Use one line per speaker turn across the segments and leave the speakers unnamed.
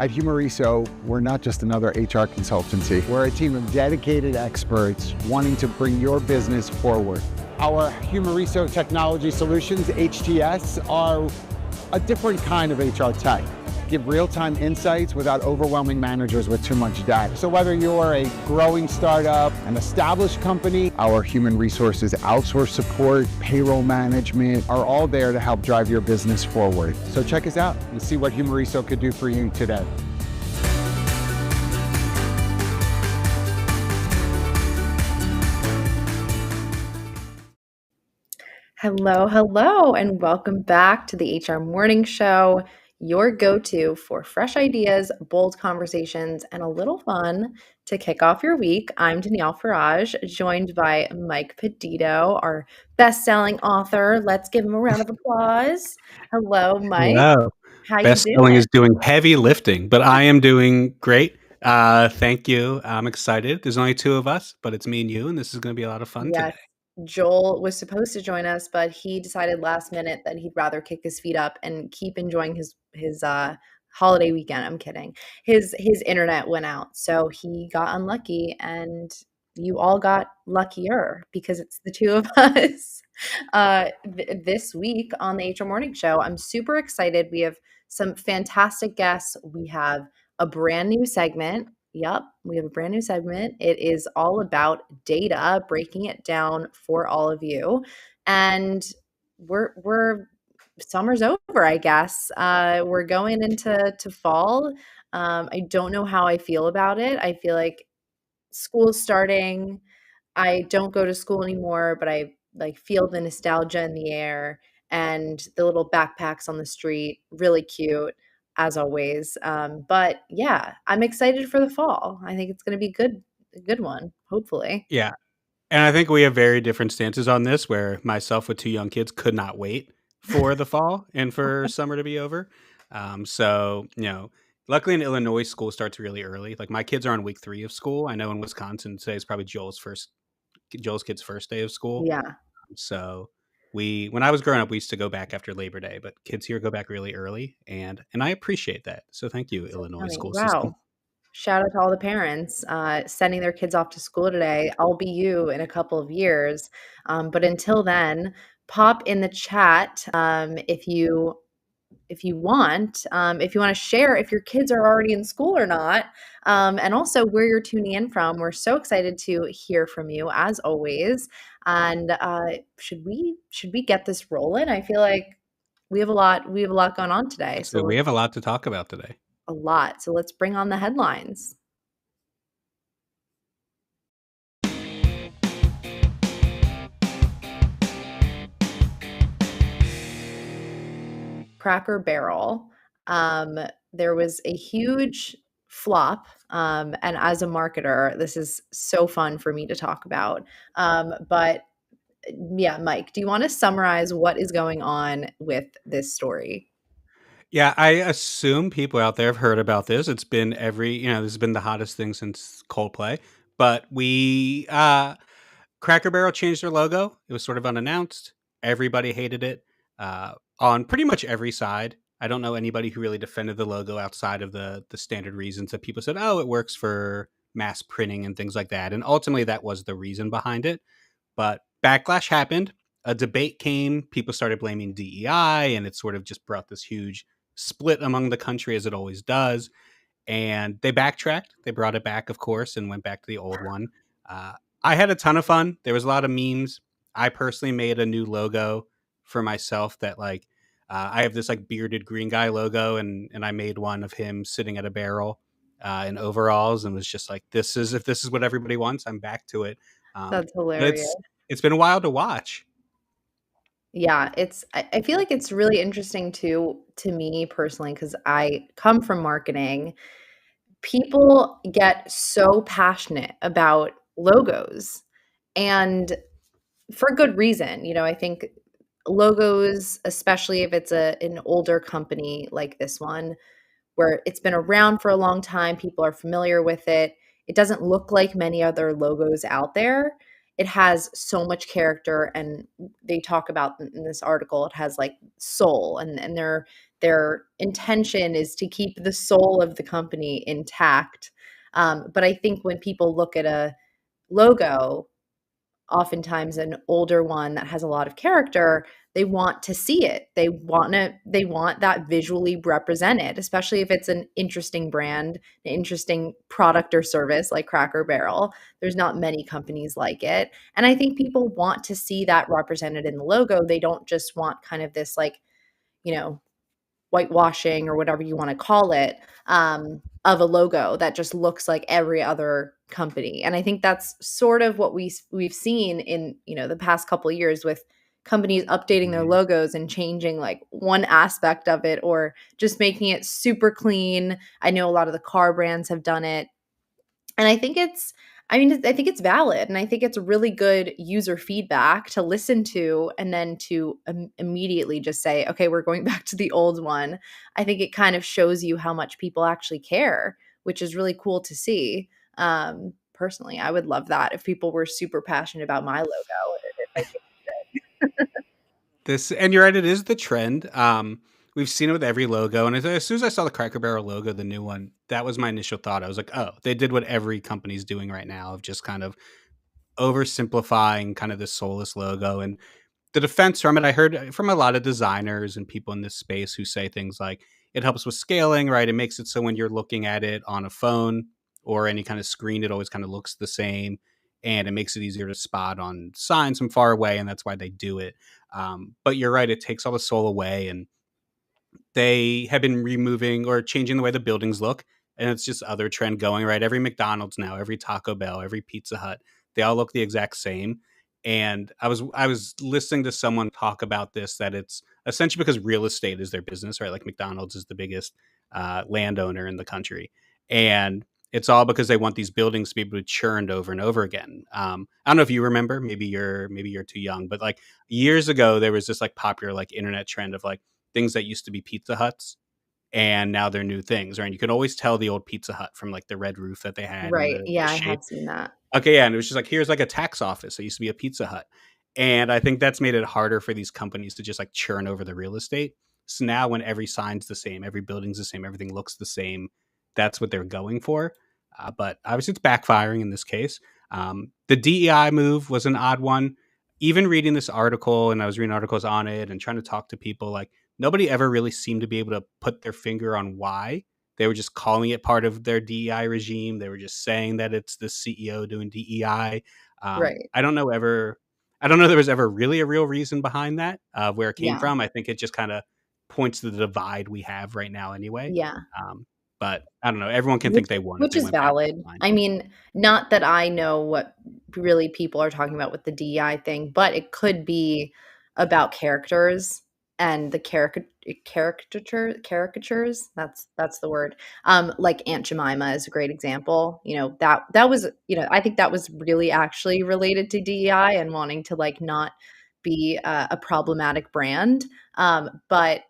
At Humoriso, we're not just another HR consultancy. We're a team of dedicated experts wanting to bring your business forward. Our Humoriso Technology Solutions, HTS, are a different kind of HR tech. Give real-time insights without overwhelming managers with too much data. So whether you're a growing startup, an established company, our human resources outsource support, payroll management are all there to help drive your business forward. So check us out and see what Humoriso could do for you today.
Hello, and welcome back to the HR Morning Show, your go-to for fresh ideas, bold conversations, and a little fun to kick off your week. I'm Danielle Farage, joined by Mike Pedito, our best-selling author. Let's give him a round of applause. Hello, Mike.
Hello.
How you
Best selling
doing?
is doing heavy lifting, but I am doing great. Thank you. I'm excited. There's only two of us, but it's me and you, and this is going to be a lot of fun
Yes,
today.
Joel was supposed to join us, but he decided last minute that he'd rather kick his feet up and keep enjoying his holiday weekend. I'm kidding. His internet went out, so he got unlucky, and you all got luckier because it's the two of us. This week on the HR Morning Show, I'm super excited. We have some fantastic guests. We have a brand new segment. Yep, we have a brand new segment. It is all about data, breaking it down for all of you. And we're summer's over, I guess. We're going into fall. I don't know how I feel about it. I feel like school's starting. I don't go to school anymore, but I like feel the nostalgia in the air and the little backpacks on the street. Really cute as always. But yeah, I'm excited for the fall. I think it's going to be a good one, hopefully.
Yeah. And I think we have very different stances on this, where myself with two young kids could not wait for the fall and for summer to be over. Luckily in Illinois, school starts really early. Like my kids are on week 3 of school. I know in Wisconsin, today is probably Joel's kid's first day of school.
Yeah.
So when I was growing up, we used to go back after Labor Day, but kids here go back really early, and I appreciate that. So thank you,
So
Illinois
funny.
school system.
Wow. Shout out to all the parents sending their kids off to school today. I'll be you in a couple of years. But until then, pop in the chat if you want to share if your kids are already in school or not, and also where you're tuning in from. We're so excited to hear from you as always. And should we get this rolling? I feel like we have a lot going on today.
So we have a lot to talk about today.
A lot. So let's bring on the headlines. Cracker Barrel. There was a huge flop. And as a marketer, this is so fun for me to talk about. But yeah, Mike, do you want to summarize what is going on with this story?
Yeah, I assume people out there have heard about this. It's been this has been the hottest thing since Coldplay. But Cracker Barrel changed their logo. It was sort of unannounced. Everybody hated it on pretty much every side. I don't know anybody who really defended the logo outside of the standard reasons that people said, oh, it works for mass printing and things like that. And ultimately, that was the reason behind it. But backlash happened. A debate came. People started blaming DEI, and it sort of just brought this huge split among the country, as it always does. And they backtracked. They brought it back, of course, and went back to the old one. I had a ton of fun. There was a lot of memes. I personally made a new logo for myself that I have this like bearded green guy logo, and I made one of him sitting at a barrel in overalls, and was just like, if this is what everybody wants, I'm back to it.
That's
But
hilarious.
it's been wild to watch.
Yeah, I feel like it's really interesting to me personally because I come from marketing. People get so passionate about logos and for good reason. I think logos, especially if it's an older company like this one, where it's been around for a long time, people are familiar with it. It doesn't look like many other logos out there. It has so much character, and they talk about in this article, it has like soul, and their intention is to keep the soul of the company intact. But I think when people look at a logo, oftentimes an older one that has a lot of character, they want to see it. They want that visually represented, especially if it's an interesting brand, an interesting product or service like Cracker Barrel. There's not many companies like it. And I think people want to see that represented in the logo. They don't just want kind of this like, you know, whitewashing or whatever you want to call it, of a logo that just looks like every other company. And I think that's sort of what we've seen in, you know, the past couple of years with companies updating their logos and changing like one aspect of it or just making it super clean. I know a lot of the car brands have done it. And I think it's valid, and I think it's really good user feedback to listen to and then to immediately just say, okay, we're going back to the old one. I think it kind of shows you how much people actually care, which is really cool to see. Personally, I would love that if people were super passionate about my logo. If they
And you're right, it is the trend. We've seen it with every logo, and as soon as I saw the Cracker Barrel logo, the new one, that was my initial thought. I was like, oh, they did what every company's doing right now of just kind of oversimplifying kind of this soulless logo. And the defense from it, I heard from a lot of designers and people in this space who say things like it helps with scaling, right? It makes it so when you're looking at it on a phone or any kind of screen, it always kind of looks the same, and it makes it easier to spot on signs from far away, and that's why they do it. But you're right, it takes all the soul away, and they have been removing or changing the way the buildings look. And it's just other trend going, right? Every McDonald's now, every Taco Bell, every Pizza Hut, they all look the exact same. And I was listening to someone talk about this, that it's essentially because real estate is their business, right? Like McDonald's is the biggest landowner in the country, and it's all because they want these buildings to be able to be churned over and over again. I don't know if you remember, maybe you're too young, but like years ago there was this like popular like internet trend of like things that used to be Pizza Huts and now they're new things, right? And you could always tell the old Pizza Hut from like the red roof that they had and
right.
the
Yeah, I
shape.
have seen that.
Okay, yeah, and it was just like, here's like a tax office. It used to be a Pizza Hut. And I think that's made it harder for these companies to just like churn over the real estate. So now when every sign's the same, every building's the same, everything looks the same, that's what they're going for. But obviously it's backfiring in this case. The DEI move was an odd one. Even reading this article, and I was reading articles on it and trying to talk to people, like nobody ever really seemed to be able to put their finger on why. They were just calling it part of their DEI regime. They were just saying that it's the CEO doing DEI.
Right.
I don't know there was ever really a real reason behind that, where it came
Yeah.
from. I think it just kind of points to the divide we have right now anyway.
Yeah.
But I don't know. Everyone can
Which
think they won if
which
they
is
went back to
valid.
the line.
I mean, not that I know what really people are talking about with the DEI thing, but it could be about characters and the caricatures. That's the word. Like Aunt Jemima is a great example. You know, that was, you know, I think that was really actually related to DEI and wanting to like not be a problematic brand. But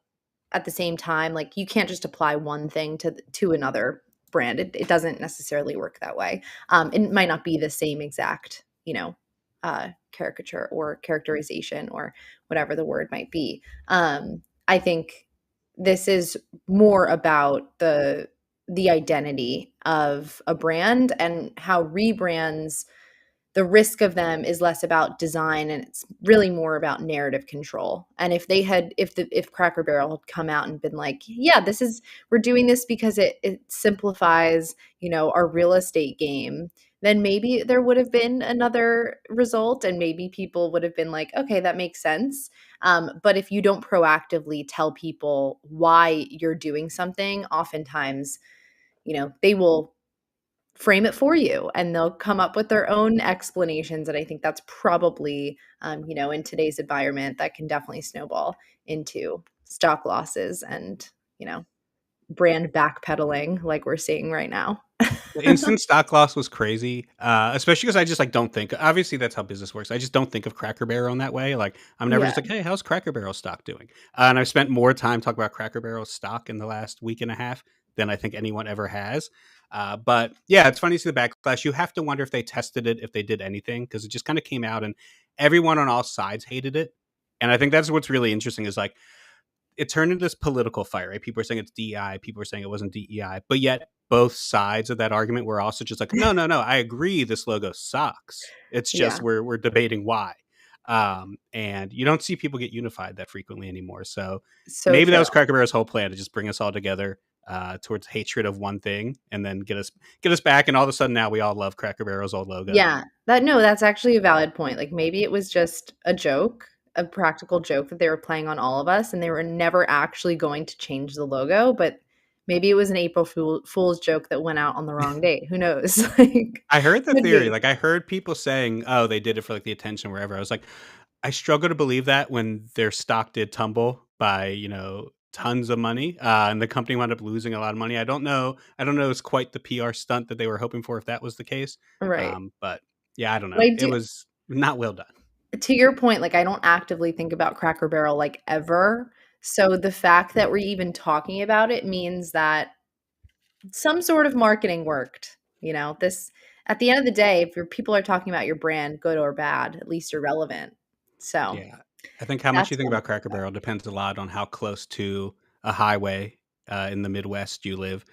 at the same time, like you can't just apply one thing to another brand. It doesn't necessarily work that way. It might not be the same exact, you know, caricature or characterization or whatever the word might be. I think this is more about the identity of a brand and how rebrands, the risk of them is less about design and it's really more about narrative control. And if Cracker Barrel had come out and been like, yeah, we're doing this because it simplifies, you know, our real estate game, then maybe there would have been another result and maybe people would have been like, okay, that makes sense. But if you don't proactively tell people why you're doing something, oftentimes, you know, they will frame it for you and they'll come up with their own explanations. And I think that's probably, you know, in today's environment, that can definitely snowball into stock losses and, you know, brand backpedaling like we're seeing right now.
The instant stock loss was crazy, especially because I just like don't think. Obviously, that's how business works. I just don't think of Cracker Barrel in that way. Like I'm never
Yeah.
just like, hey, how's Cracker Barrel stock doing? And I've spent more time talking about Cracker Barrel stock in the last week and a half than I think anyone ever has. But yeah, it's funny to see the backlash. You have to wonder if they tested it, if they did anything, because it just kind of came out and everyone on all sides hated it. And I think that's what's really interesting is like it turned into this political fight, right? People were saying it's DEI, people were saying it wasn't DEI, but yet both sides of that argument were also just like, no, I agree this logo sucks. It's just
Yeah.
we're debating why. And you don't see people get unified that frequently anymore. So
So
maybe that
true.
was Cracker Barrel's whole plan, to just bring us all together towards hatred of one thing, and then get us back. And all of a sudden now we all love Cracker Barrel's old logo.
Yeah, that's actually a valid point. Like maybe it was just a joke, a practical joke that they were playing on all of us, and they were never actually going to change the logo. But maybe it was an Fool's joke that went out on the wrong date. Who knows? Like,
I heard the
could
theory.
be.
Like I heard people saying, "Oh, they did it for like the attention, wherever." I was like, I struggle to believe that when their stock did tumble by tons of money, and the company wound up losing a lot of money. I don't know. It's quite the PR stunt that they were hoping for, if that was the case.
Right.
But yeah, I don't
But
know.
I
It
do,
was not well done.
to your point, like I don't actively think about Cracker Barrel like ever. So the fact that we're even talking about it means that some sort of marketing worked. This at the end of the day, if your people are talking about your brand, good or bad, at least you're relevant. So
Yeah, I think how much you
that's
think
one.
about Cracker Barrel depends a lot on how close to a highway in the Midwest you live.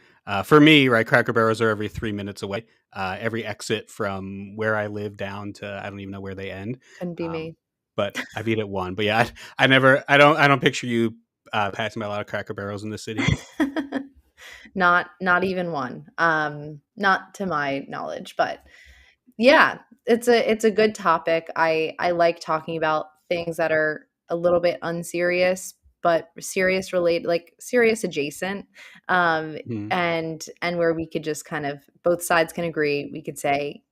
For me, right, Cracker Barrels are every 3 minutes away. Every exit from where I live down to I don't even know where they end.
Couldn't be
Um,
me.
but I've eaten at one. But yeah, I don't picture you passing by a lot of Cracker Barrels in the city.
Not even one. Not to my knowledge, but yeah, it's a good topic. I like talking about things that are a little bit unserious, but serious related, like serious adjacent. Um,
Mhm.
and where we could just kind of both sides can agree. We could say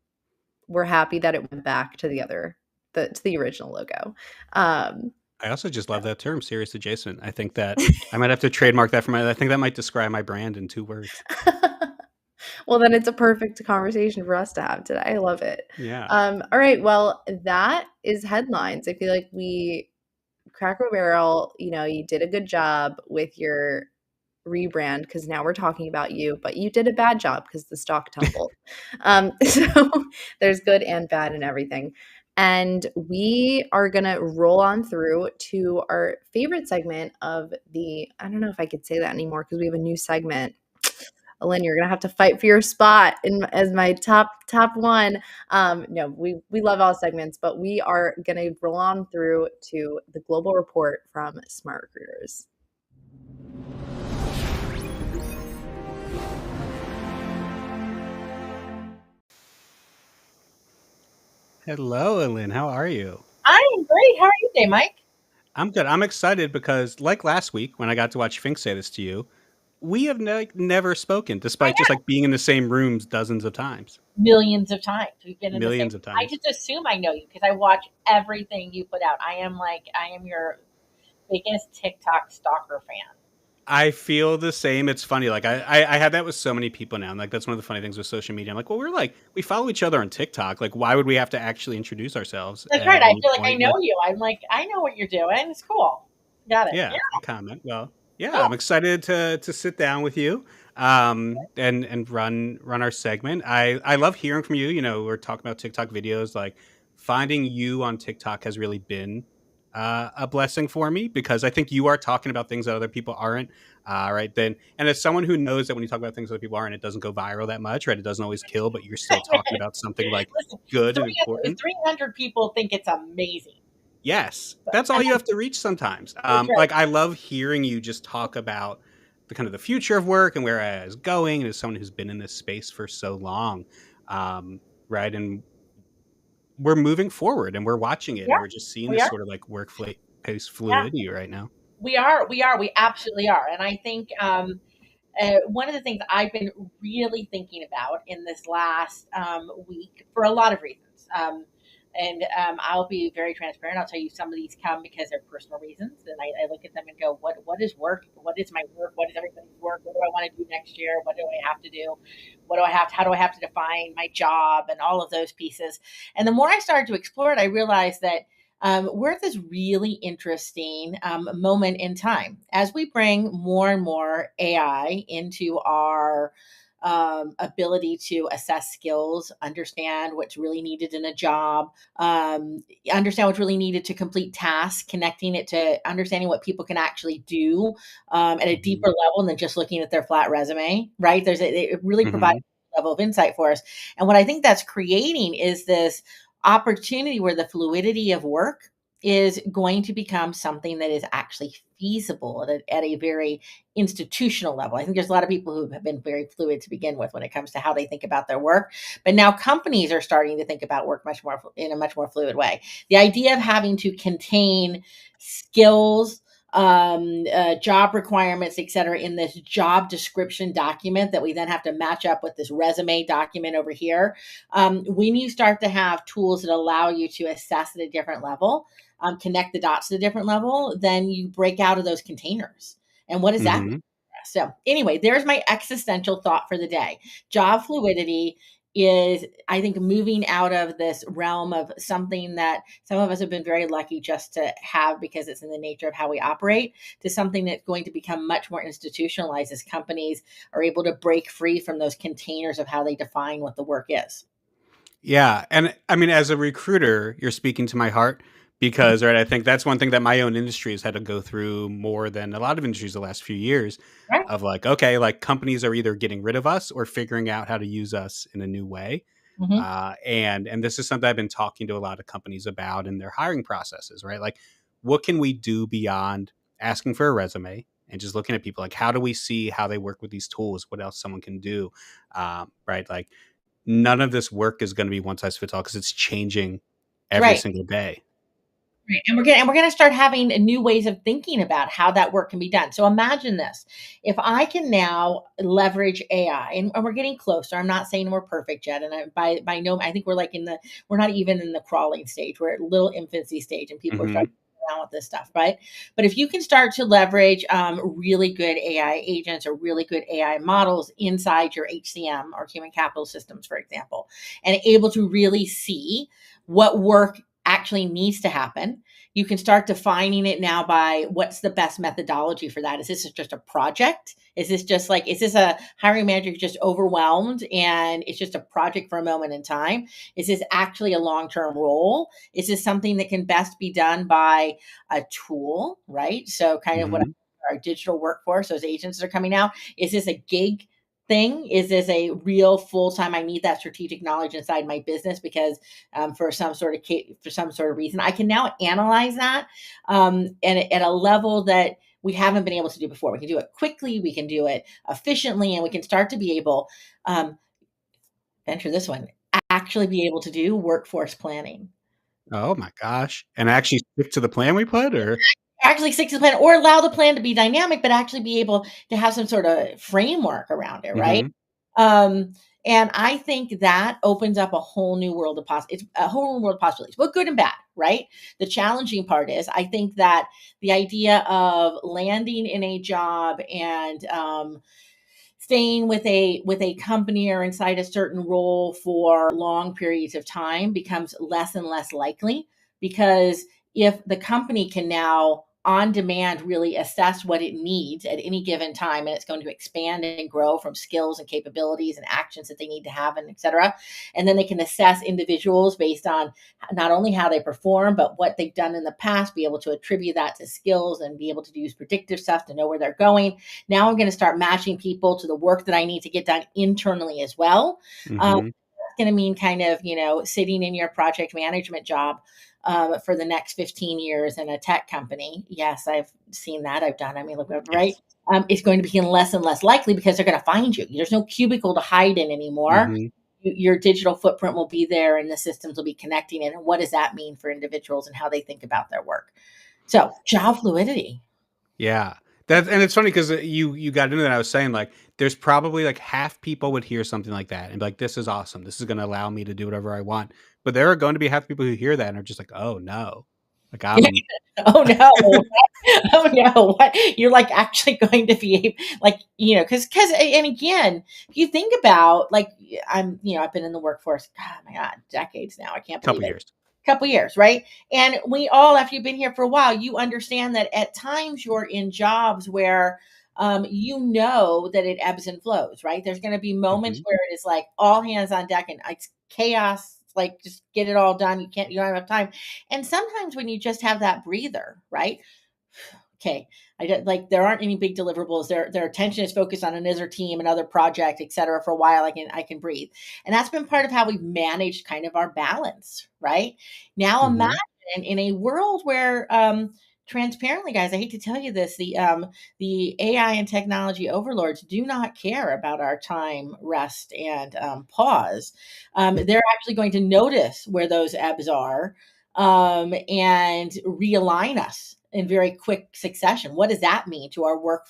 we're happy that it went back to the original logo. Um,
I also just love that term, serious adjacent. I think that I might have to trademark that for I think that might describe my brand in 2 words.
Well, then it's a perfect conversation for us to have today. I love it.
Yeah.
All right. Well, that is headlines. I feel like Cracker Barrel, you did a good job with your rebrand because now we're talking about you, but you did a bad job because the stock tumbled. So there's good and bad in everything. And we are going to roll on through to our favorite segment of I don't know if I could say that anymore because we have a new segment. Lynn, you're gonna have to fight for your spot as my top one. No, we love all segments, but we are gonna roll on through to the global report from SmartRecruiters.
Hello, Lynn. How are you?
I'm great. How are you today, Mike?
I'm good. I'm excited because, like last week when I got to watch Fink say this to you, we have never spoken,
I
despite just
know.
like being in the same rooms dozens of times,
Millions of times. We've been in the same.
millions of
I
times.
just assume I know you because I watch everything you put out. I am your biggest TikTok stalker fan.
I feel the same. It's funny. Like I have that with so many people now. And like that's one of the funny things with social media. I'm like, well, we follow each other on TikTok. Like, why would we have to actually introduce ourselves
That's
at
right. I
any
feel like I
point?
know
Like,
you. I'm like, I know what you're doing. It's cool. Got it.
yeah,
Yeah,
I comment. Well, yeah,
cool.
I'm excited to sit down with you, and run our segment. I love hearing from you. We're talking about TikTok videos. Like finding you on TikTok has really been a blessing for me because I think you are talking about things that other people aren't. Right then, and as someone who knows that when you talk about things other people aren't, it doesn't go viral that much, right? It doesn't always kill, but you're still talking about something like
Listen,
good and important.
300 people think it's amazing.
Yes, that's all
And
you have to reach sometimes.
that's right.
Like I love hearing you just talk about the kind of the future of work and where I was going, and as someone who's been in this space for so long, right? And we're moving forward, and we're watching it,
Yeah,
and we're just seeing
we
this
are.
sort of like workplace
Yeah,
fluidity right now.
we are. We absolutely are. And I think one of the things I've been really thinking about in this last week for a lot of reasons. I'll be very transparent. I'll tell you some of these come because they're personal reasons. And I look at them and go, what is work? What is my work? What is everybody's work? What do I want to do next year? What do I have to do? How do I have to define my job and all of those pieces? And the more I started to explore it, I realized that we're at this really interesting moment in time as we bring more and more AI into our ability to assess skills, understand what's really needed in a job, understand what's really needed to complete tasks, connecting it to understanding what people can actually do at a deeper level than just looking at their flat resume, right? It really provides a level of insight for us. And what I think that's creating is this opportunity where the fluidity of work is going to become something that is actually feasible at a very institutional level. I think there's a lot of people who have been very fluid to begin with when it comes to how they think about their work, but now companies are starting to think about work in a much more fluid way. The idea of having to contain skills, job requirements, et cetera, in this job description document that we then have to match up with this resume document over here. When you start to have tools that allow you to assess at a different level, connect the dots at a different level, then you break out of those containers. And what does that mean? So anyway, there's my existential thought for the day. Job fluidity is, I think, moving out of this realm of something that some of us have been very lucky just to have because it's in the nature of how we operate, to something that's going to become much more institutionalized as companies are able to break free from those containers of how they define what the work is.
Yeah. And I mean, as a recruiter, you're speaking to my heart because, right, I think that's one thing that my own industry has had to go through more than a lot of industries the last few years
Right.
of like, okay, like companies are either getting rid of us or figuring out how to use us in a new way. And this is something I've been talking to a lot of companies about in their hiring processes, right? Like, what can we do beyond asking for a resume and just looking at people? Like, how do we see how they work with these tools? What else someone can do? Right? Like, none of this work is going to be one size fits all because it's changing every single day.
Right. And we're gonna start having new ways of thinking about how that work can be done. So imagine this: if I can now leverage AI, and we're getting closer. I'm not saying we're perfect yet, and by no, I think we're we're not even in the crawling stage. We're at little infancy stage, and people are starting around with this stuff, right? But if you can start to leverage really good AI agents or really good AI models inside your HCM or human capital systems, for example, and able to really see what work actually needs to happen, you can start defining it now by what's the best methodology for that. Is this just a project? Is this a hiring manager who's just overwhelmed and it's just a project for a moment in time? Is this actually a long-term role? Is this something that can best be done by a tool, right? So kind of what our digital workforce, those agents that are coming out, is this a gig thing? Is this a real full-time, I need that strategic knowledge inside my business because for some sort of reason, I can now analyze that and at a level that we haven't been able to do before. We can do it quickly, we can do it efficiently, and we can start to be able, venture this one, actually be able to do workforce planning.
Oh my gosh. And actually stick to the plan we put, or
actually stick to the plan, or allow the plan to be dynamic, but actually be able to have some sort of framework around it, right? And I think that opens up a whole new world of possibilities, both good and bad, right? The challenging part is, I think that the idea of landing in a job and staying with a company or inside a certain role for long periods of time becomes less and less likely, because if the company can now on demand really assess what it needs at any given time, and it's going to expand and grow from skills and capabilities and actions that they need to have, and et cetera. And then they can assess individuals based on not only how they perform, but what they've done in the past, be able to attribute that to skills and be able to use predictive stuff to know where they're going. Now I'm going to start matching people to the work that I need to get done internally as well. That's going to mean kind of, sitting in your project management job for the next 15 years in a tech company. Yes, I've seen that. I've done. I mean, look, right? It's going to become less and less likely because they're going to find you. There's no cubicle to hide in anymore. Your digital footprint will be there and the systems will be connecting it. And what does that mean for individuals and how they think about their work? So job fluidity.
Yeah. And it's funny because you got into that. I was saying, like, there's probably like half people would hear something like that and be like, this is awesome. This is going to allow me to do whatever I want. But there are going to be half people who hear that and are just like, oh no. Like,
oh no. Oh no. What? You're like actually going to be like, because and again, if you think about, like, I've been in the workforce, oh my God, decades now. I can't believe it. Couple years, right? And we all, after you've been here for a while, you understand that at times you're in jobs where you know that it ebbs and flows, right? There's going to be moments
Mhm.
where it is like all hands on deck and it's chaos. It's like just get it all done. You don't have time. And sometimes when you just have that breather, right? Okay, I don't, like there aren't any big deliverables. Their attention is focused on another team, another project, et cetera. For a while, I can breathe, and that's been part of how we've managed kind of our balance. Right now, imagine
Mhm.
in a world where transparently, guys, I hate to tell you this, the AI and technology overlords do not care about our time, rest, and pause. They're actually going to notice where those ebbs are and realign us in very quick succession. What does that mean to our work,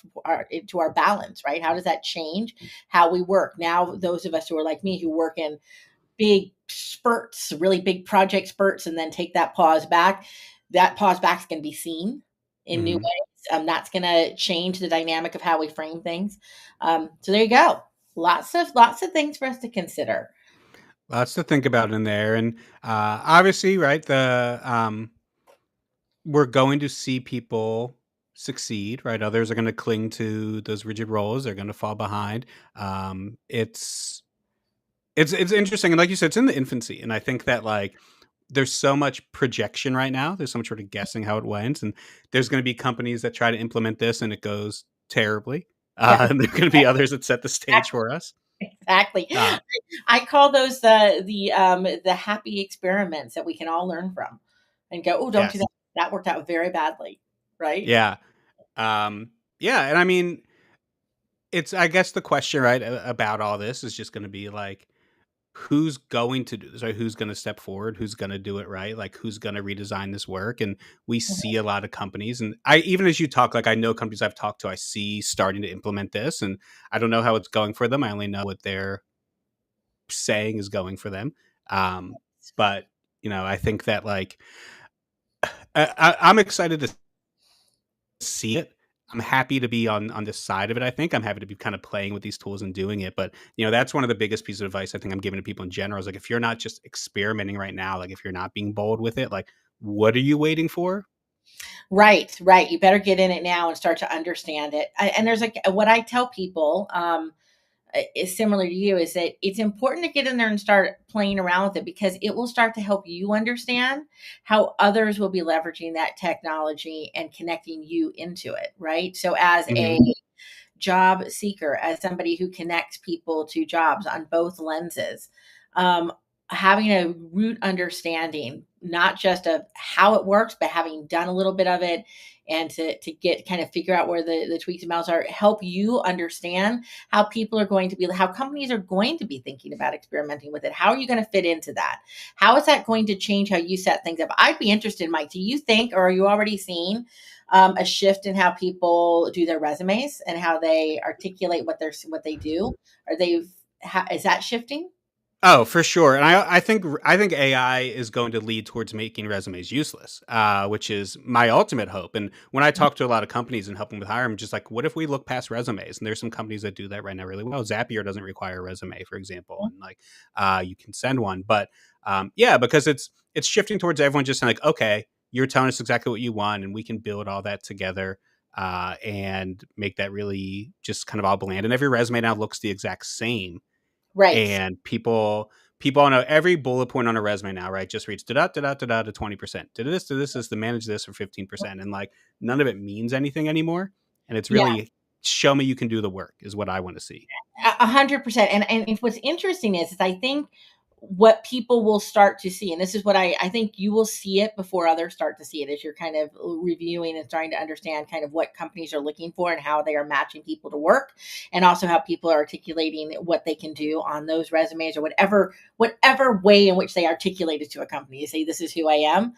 to our balance, right? How does that change how we work? Now, those of us who are like me, who work in big spurts, really big project spurts, and then take that pause back is going to be seen in new
Mhm.
ways. That's going to change the dynamic of how we frame things. So there you go. Lots of things for us to consider.
Lots to think about in there, and obviously, right? We're going to see people succeed, right? Others are going to cling to those rigid roles. They're going to fall behind. It's interesting, and like you said, it's in the infancy, and I think that like there's so much projection right now. There's so much sort of guessing how it went, and there's going to be companies that try to implement this and it goes terribly.
Yeah,
And there are going to be others that set the stage for us.
exactly.
Uh,
I call those the happy experiments that we can all learn from and go, oh, don't do
yes,
that. That worked out very badly, right?
yeah, yeah, and I mean, it's I guess the question right about all this is just going to be like who's going to do this, right? Who's going to step forward? Who's going to do it right? Like who's going to redesign this work? And we see
Mhm.
a lot of companies, and I even as you talk, like I know companies I've talked to, I see starting to implement this, and I don't know how it's going for them. I only know what they're saying is going for them. Um, but I think that like I'm excited to see it. I'm happy to be on this side of it. I think I'm happy to be kind of playing with these tools and doing it. But that's one of the biggest pieces of advice I think I'm giving to people in general is like if you're not just experimenting right now, like if you're not being bold with it, like what are you waiting for?
Right, right. You better get in it now and start to understand it. And there's like what I tell people is similar to you is that it's important to get in there and start playing around with it because it will start to help you understand how others will be leveraging that technology and connecting you into it, right? So as a
Hmm.
job seeker, as somebody who connects people to jobs on both lenses, um, having a root understanding, not just of how it works, but having done a little bit of it and to get kind of figure out where the tweaks and mounts are, help you understand how people are going to be, how companies are going to be thinking about experimenting with it. How are you going to fit into that? How is that going to change how you set things up? I'd be interested, Mike. Do you think, or are you already seeing a shift in how people do their resumes and how they articulate what they do? Are they is that shifting?
Oh, for sure. And I think AI is going to lead towards making resumes useless, which is my ultimate hope. And when I talk to a lot of companies and help them with hiring, I'm just like, what if we look past resumes? And there's some companies that do that right now really well. Zapier doesn't require a resume, for example, and like you can send one. But yeah, because it's shifting towards everyone just saying like, okay, you're telling us exactly what you want, and we can build all that together and make that really just kind of all bland. And every resume now looks the exact same
Right.
and people know every bullet point on a resume now, right? Just reads da da da da da to 20%. To this is to manage this for 15%. And like none of it means anything anymore. And it's
Yeah.
really show me you can do the work is what I want to see.
100%. And what's interesting is I think what people will start to see, and this is what I think you will see it before others start to see it as you're kind of reviewing and starting to understand kind of what companies are looking for and how they are matching people to work, and also how people are articulating what they can do on those resumes or whatever way in which they articulate it to a company. You say, this is who I am.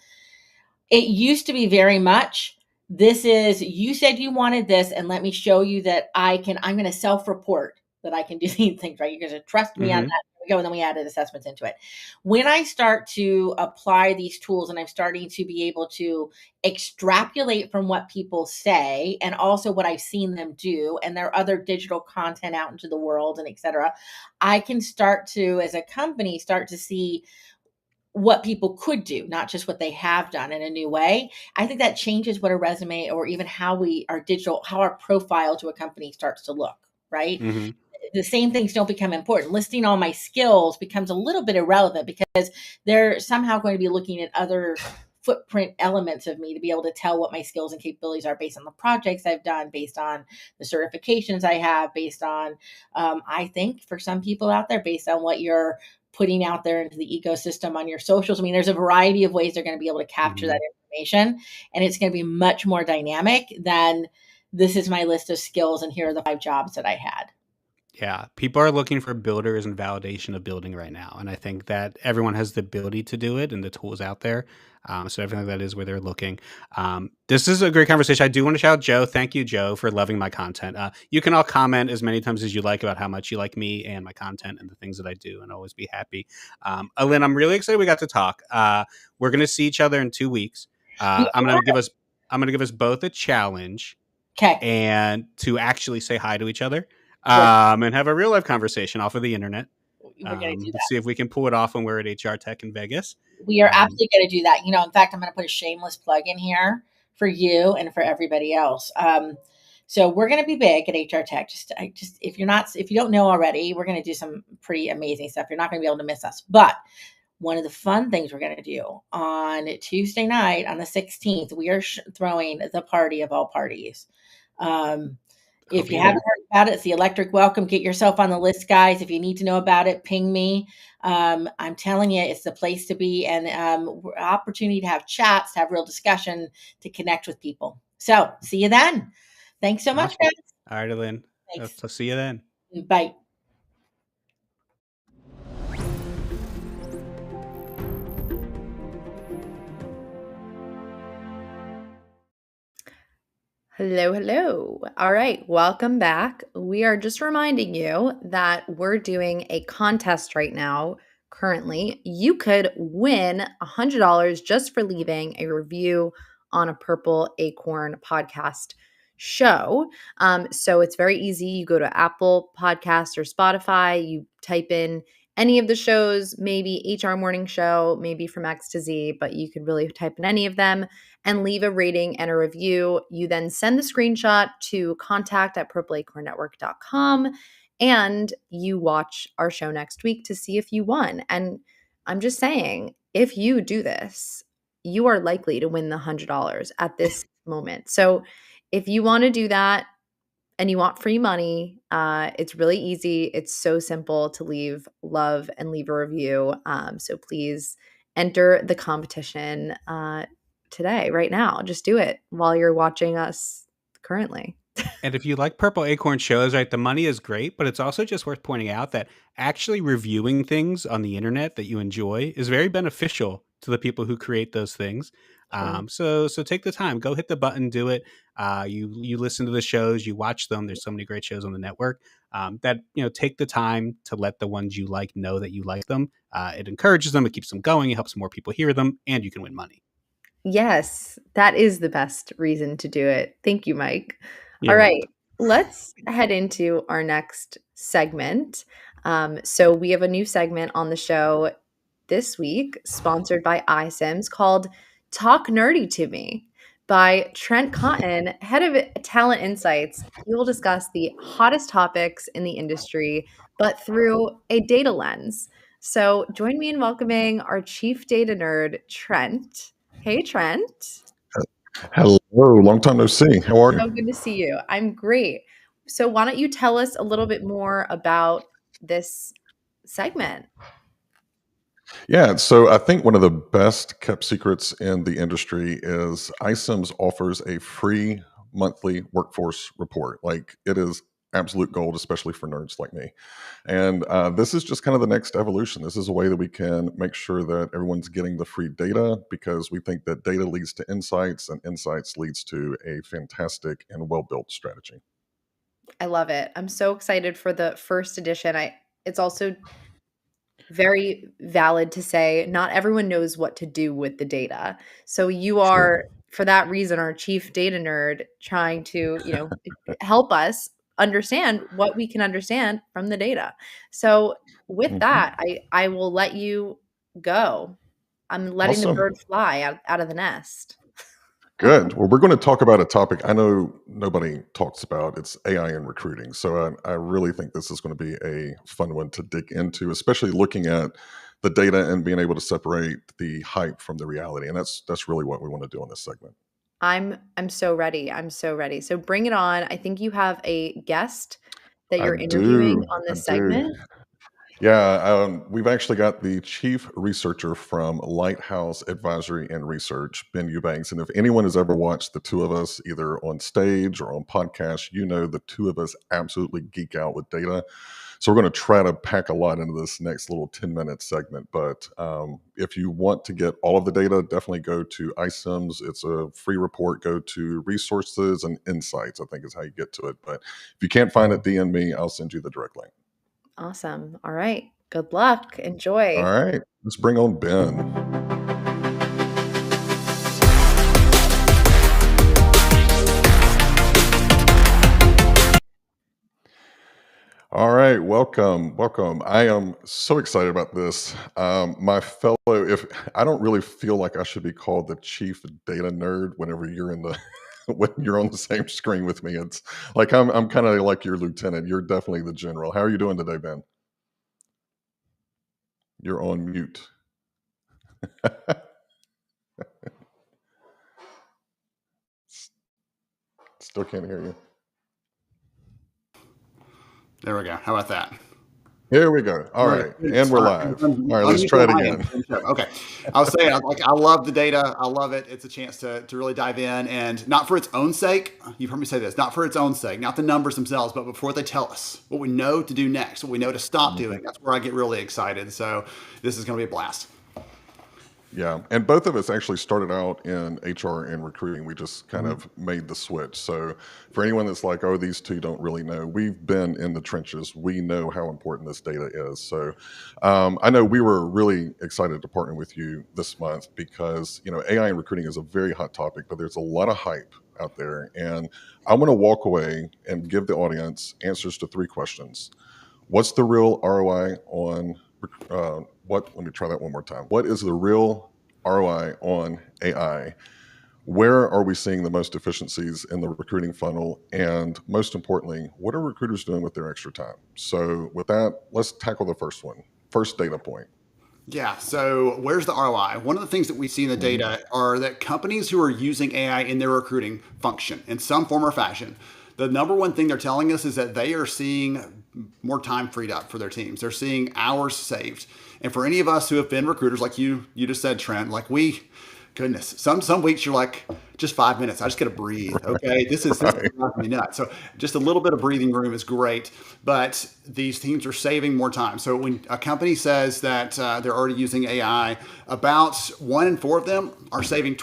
It used to be very much, this is, you said you wanted this, and let me show you that I'm going to self-report that I can do these things, right? You're going to trust me on that.
Hmm.
There we go. And then we added assessments into it. When I start to apply these tools and I'm starting to be able to extrapolate from what people say and also what I've seen them do and their other digital content out into the world and et cetera, I can start to, as a company, start to see what people could do, not just what they have done in a new way. I think that changes what a resume or even how our profile to a company starts to look, right?
Mm-hmm.
The same things don't become important. Listing all my skills becomes a little bit irrelevant because they're somehow going to be looking at other footprint elements of me to be able to tell what my skills and capabilities are based on the projects I've done, based on the certifications I have, based on, I think for some people out there, based on what you're putting out there into the ecosystem on your socials. I mean, there's a variety of ways they're going to be able to capture that information, and it's going to be much more dynamic than this is my list of skills and here are the 5 jobs that I had.
Yeah, people are looking for builders and validation of building right now, and I think that everyone has the ability to do it and the tools out there. So I think that is where they're looking. This is a great conversation. I do want to shout out Joe. Thank you, Joe, for loving my content. You can all comment as many times as you like about how much you like me and my content and the things that I do, and always be happy. Alin, I'm really excited we got to talk. We're going to see each other in 2 weeks. I'm going to give us both a challenge,
Okay.
and to actually say hi to each other.
Great.
And have a real life conversation off of the internet.
We're going to do that.
Let's see if we can pull it off when we're at HR Tech in Vegas.
We are absolutely going to do that. In fact, I'm going to put a shameless plug in here for you and for everybody else. So we're going to be big at HR Tech. If you don't know already, we're going to do some pretty amazing stuff. You're not going to be able to miss us. But one of the fun things we're going to do on Tuesday night, on the 16th, we are throwing the party of all parties. If you haven't heard about it, it's the Electric Welcome. Get yourself on the list, guys. If you need to know about it, ping me. I'm telling you, it's the place to be, and opportunity to have chats, to have real discussion, to connect with people. So see you then. Thanks so much, guys.
All right, Alin.
Thanks.
So see you then.
Bye.
Hello. All right, welcome back. We are just reminding you that we're doing a contest right now. Currently, you could win $100 just for leaving a review on a Purple Acorn podcast show. So it's very easy. You go to Apple Podcasts or Spotify, you type in any of the shows, maybe HR Morning Show, maybe From X to Z, but you could really type in any of them and leave a rating and a review. You then send the screenshot to contact@purpleacornnetwork.com, and you watch our show next week to see if you won. And I'm just saying, if you do this, you are likely to win the $100 at this moment. So if you want to do that and you want free money, it's really easy. It's so simple to leave love and leave a review. So please enter the competition today, right now. Just do it while you're watching us currently.
And if you like Purple Acorn shows, right, the money is great, but it's also just worth pointing out that actually reviewing things on the internet that you enjoy is very beneficial to the people who create those things. So take the time, go hit the button, do it. You listen to the shows, you watch them. There's so many great shows on the network that, take the time to let the ones you like know that you like them. It encourages them, it keeps them going, it helps more people hear them, and you can win money.
Yes, that is the best reason to do it. Thank you, Mike.
You're
All right, let's head into our next segment. So we have a new segment on the show this week, sponsored by iSims, called Talk Nerdy to Me by Trent Cotton, head of Talent Insights. He will discuss the hottest topics in the industry, but through a data lens. So join me in welcoming our chief data nerd, Trent. Hey, Trent.
Hello, long time no see. How are you?
So good to see you. I'm great. So why don't you tell us a little bit more about this segment?
Yeah, so I think one of the best kept secrets in the industry is iSims offers a free monthly workforce report. Like, it is absolute gold, especially for nerds like me. And this is just kind of the next evolution. This is a way that we can make sure that everyone's getting the free data, because we think that data leads to insights, and insights leads to a fantastic and well-built strategy.
I love it. I'm so excited for the first edition. It's also very valid to say not everyone knows what to do with the data. So you are, for that reason, our chief data nerd, trying to, help us understand what we can understand from the data. So with that, I will let you go. I'm letting the
Awesome.
bird fly out of the nest.
Good. Well, we're going to talk about a topic I know nobody talks about. It's AI in recruiting. So I really think this is going to be a fun one to dig into, especially looking at the data and being able to separate the hype from the reality. And that's really what we want to do on this segment.
I'm so ready. I'm so ready. So bring it on. I think you have a guest that
I
you're interviewing
do.
on
I
this
do.
segment.
Yeah, we've actually got the chief researcher from Lighthouse Advisory and Research, Ben Eubanks. And if anyone has ever watched the two of us, either on stage or on podcasts, you know the two of us absolutely geek out with data. So we're going to try to pack a lot into this next little 10-minute segment. But if you want to get all of the data, definitely go to iCIMS. It's a free report. Go to resources and insights, I think is how you get to it. But if you can't find it, DM me. I'll send you the direct link.
Awesome. All right. Good luck.
All
Enjoy.
right, let's bring on Ben. All right, welcome. I am so excited about this. My fellow, if I don't really feel like I should be called the chief data nerd whenever you're in the when you're on the same screen with me. It's like I'm kind of like your lieutenant. You're definitely the general. How are you doing today, Ben? You're on mute. Still can't hear you.
There we go. How about that?
Here we go. All right. And we're live. All right, let's try it again.
Okay. I was saying, I love the data. I love it. It's a chance to really dive in, and not for its own sake. You've heard me say this, not for its own sake, not the numbers themselves, but before they tell us what we know to do next, what we know to stop doing. That's where I get really excited. So this is going to be a blast.
Yeah. And both of us actually started out in HR and recruiting. We just kind of made the switch. So for anyone that's like, oh, these two don't really know, we've been in the trenches. We know how important this data is. So I know we were really excited to partner with you this month because, AI in recruiting is a very hot topic, but there's a lot of hype out there. And I want to walk away and give the audience answers to 3 questions. What's the real ROI on let me try that one more time. What is the real ROI on AI? Where are we seeing the most efficiencies in the recruiting funnel? And most importantly, what are recruiters doing with their extra time? So with that, let's tackle the first one. First data point.
Yeah. So where's the ROI? One of the things that we see in the data are that companies who are using AI in their recruiting function in some form or fashion. The number one thing they're telling us is that they are seeing more time freed up for their teams. They're seeing hours saved. And for any of us who have been recruiters, like you just said, Trent, like goodness, some weeks you're like, just 5 minutes. I just got to breathe. Okay. This is driving me nuts. So just a little bit of breathing room is great, but these teams are saving more time. So when a company says that they're already using AI, about 1 in 4 of them are saving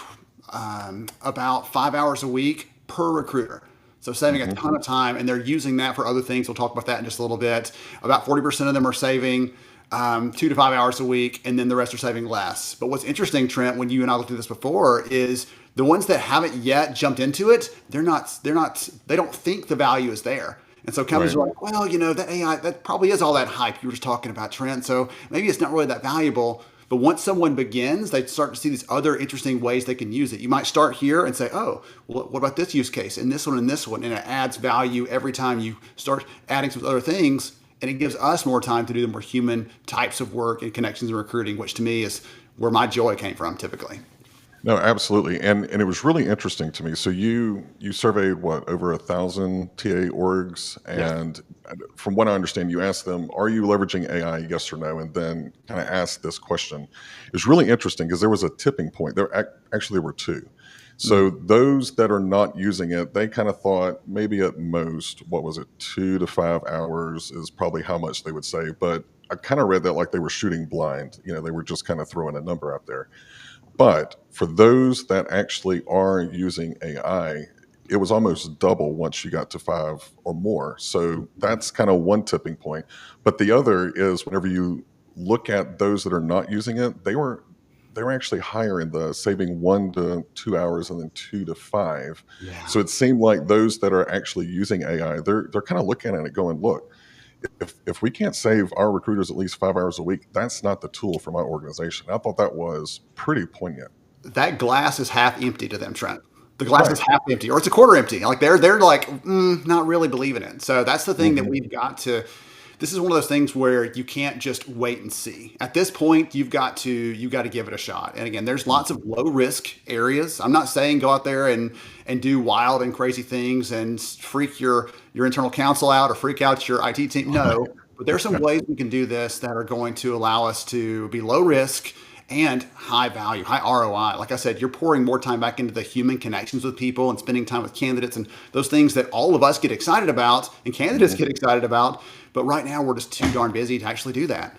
about 5 hours a week per recruiter. So saving a ton of time, and they're using that for other things. We'll talk about that in just a little bit. About 40% of them are saving 2 to 5 hours a week, and then the rest are saving less. But what's interesting, Trent, when you and I looked at this before, is the ones that haven't yet jumped into it, they don't think the value is there. And so companies are like, well, that AI, that probably is all that hype you were just talking about, Trent. So maybe it's not really that valuable. But once someone begins, they start to see these other interesting ways they can use it. You might start here and say, oh, well, what about this use case and this one and this one? And it adds value every time you start adding some other things. And it gives us more time to do the more human types of work and connections and recruiting, which to me is where my joy came from typically.
No, absolutely. And it was really interesting to me. So you surveyed over 1,000 TA orgs. And from what I understand, you asked them, are you leveraging AI, yes or no? And then kind of asked this question. It was really interesting because there was a tipping point. There were 2. So those that are not using it, they kind of thought maybe at most, 2 to 5 hours is probably how much they would save. But I kind of read that like they were shooting blind. They were just kind of throwing a number out there. But for those that actually are using AI, it was almost double once you got to 5 or more. So that's kind of one tipping point. But the other is whenever you look at those that are not using it, they were actually higher in the saving 1 to 2 hours and then 2 to 5.
Yeah.
So it seemed like those that are actually using AI, they're kind of looking at it going, look, if we can't save our recruiters at least 5 hours a week, that's not the tool for my organization. I thought that was pretty poignant.
That glass is half empty to them, Trent. The glass
Right.
is half empty, or it's a quarter empty. Like they're like not really believing it. So that's the thing that
Mhm.
we've got to. This is one of those things where you can't just wait and see. At this point, you've got to give it a shot. And again, there's lots of low risk areas. I'm not saying go out there and do wild and crazy things and freak your internal counsel out or freak out your IT team. No, but there's some ways we can do this that are going to allow us to be low risk and high value, high ROI. Like I said, you're pouring more time back into the human connections with people and spending time with candidates and those things that all of us get excited about and candidates get excited about. But right now we're just too darn busy to actually do that.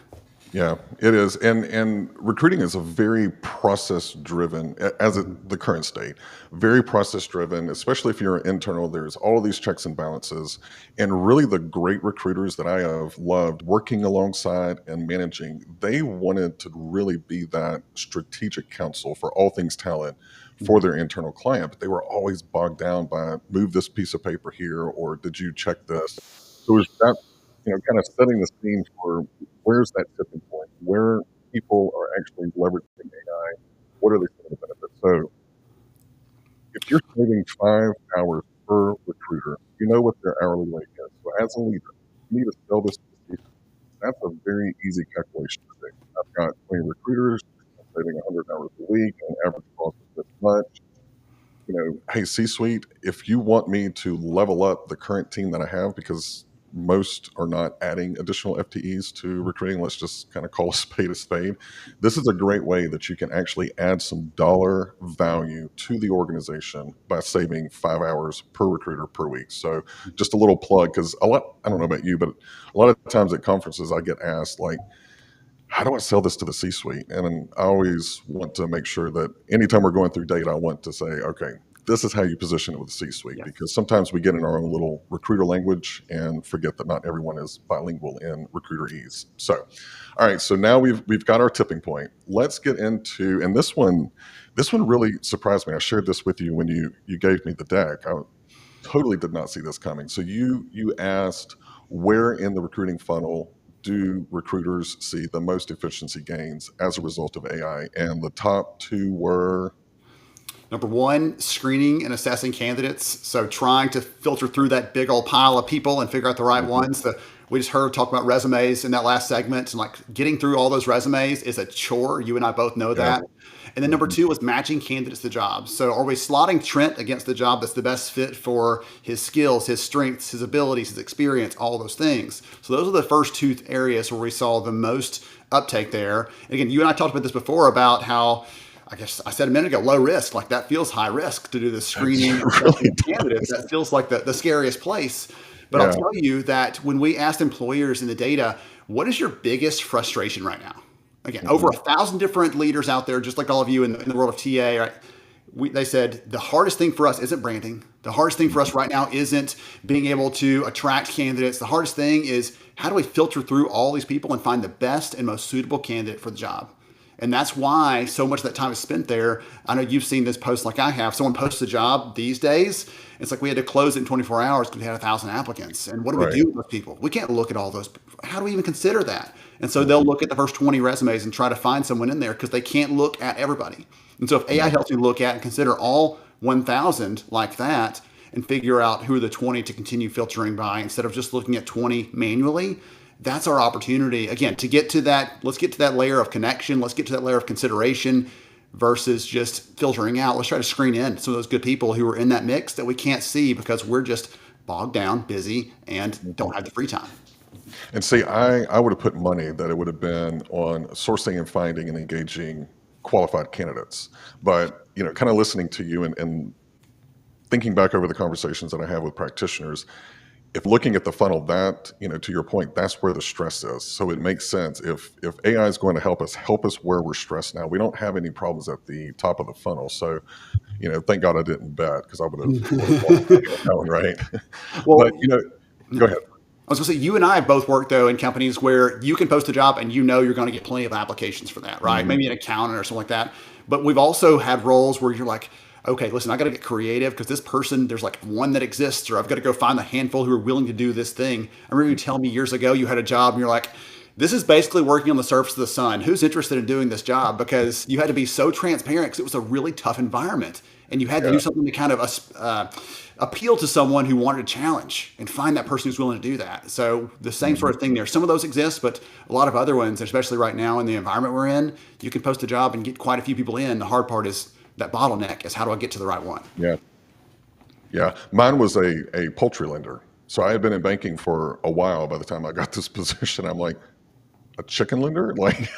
Yeah, it is. And recruiting is a very process driven, the current state, very process driven, especially if you're internal. There's all of these checks and balances. And really, the great recruiters that I have loved working alongside and managing, they wanted to really be that strategic counsel for all things talent for their internal client. But they were always bogged down by move this piece of paper here, or did you check this? So it was that, kind of setting the scene for where's that tipping point, where people are actually leveraging AI, what are they seeing the benefits? So if you're saving 5 hours per recruiter, you know what their hourly rate is. So as a leader, you need to sell this to the C-suite. That's a very easy calculation to do. I've got 20 recruiters, I'm saving 100 hours a week, and average cost is this much. Hey, C-suite, if you want me to level up the current team that I have, because most are not adding additional FTEs to recruiting, let's just kind of call a spade a spade. This is a great way that you can actually add some dollar value to the organization by saving 5 hours per recruiter per week. So just a little plug, because I don't know about you, but a lot of times at conferences I get asked, like, how do I sell this to the C-suite? And I always want to make sure that anytime we're going through data, I want to say, okay, this is how you position it with the C-suite, because sometimes we get in our own little recruiter language and forget that not everyone is bilingual in recruiterese. So, all right, so now we've got our tipping point. Let's get into, and this one really surprised me. I shared this with you when you gave me the deck. I totally did not see this coming. So you asked, where in the recruiting funnel do recruiters see the most efficiency gains as a result of AI? And the top two were?
Number one, screening and assessing candidates. So trying to filter through that big old pile of people and figure out the right ones. We just heard talk about resumes in that last segment, and like getting through all those resumes is a chore. You and I both know that. And then number two was matching candidates to jobs. So are we slotting Trent against the job that's the best fit for his skills, his strengths, his abilities, his experience, all those things. So those are the first two areas where we saw the most uptake there. And again, you and I talked about this before about how, I guess I said a minute ago, low risk, like that feels high risk to do the screening of candidates. That feels like the scariest place. But I'll tell you that when we asked employers in the data, what is your biggest frustration right now? Again, over 1,000 different leaders out there, just like all of you in the world of TA, right? They said the hardest thing for us isn't branding. The hardest thing for us right now isn't being able to attract candidates. The hardest thing is how do we filter through all these people and find the best and most suitable candidate for the job? And that's why so much of that time is spent there. I know you've seen this post like I have. Someone posts a job these days. It's like we had to close it in 24 hours because we had 1,000 applicants. And what do we do with those people? We can't look at all those. How do we even consider that? And so they'll look at the first 20 resumes and try to find someone in there because they can't look at everybody. And so if AI helps you look at and consider all 1,000 like that and figure out who are the 20 to continue filtering by instead of just looking at 20 manually, that's our opportunity, again, to get to that. Let's get to that layer of connection. Let's get to that layer of consideration versus just filtering out. Let's try to screen in some of those good people who are in that mix that we can't see because we're just bogged down, busy, and don't have the free time.
And see, I would have put money that it would have been on sourcing and finding and engaging qualified candidates. But, kind of listening to you and thinking back over the conversations that I have with practitioners, if looking at the funnel, that, to your point, that's where the stress is. So it makes sense. If AI is going to help us where we're stressed now. We don't have any problems at the top of the funnel. So, thank God I didn't bet because I would have known, right?
Well,
but, go ahead.
I was going to say, you and I have both worked, though, in companies where you can post a job and you're going to get plenty of applications for that, right? Maybe an accountant or something like that. But we've also had roles where you're like, okay, listen, I got to get creative because this person, there's like one that exists, or I've got to go find the handful who are willing to do this thing. I remember you telling me years ago you had a job and you're like, this is basically working on the surface of the sun. Who's interested in doing this job? Because you had to be so transparent because it was a really tough environment. And you had to do something to kind of appeal to someone who wanted a challenge and find that person who's willing to do that. So the same sort of thing there. Some of those exist, but a lot of other ones, especially right now in the environment we're in, you can post a job and get quite a few people in. The hard part is that bottleneck is how do I get to the right one?
Yeah. Yeah. Mine was a poultry lender. So I had been in banking for a while by the time I got this position. I'm like, a chicken lender? Like,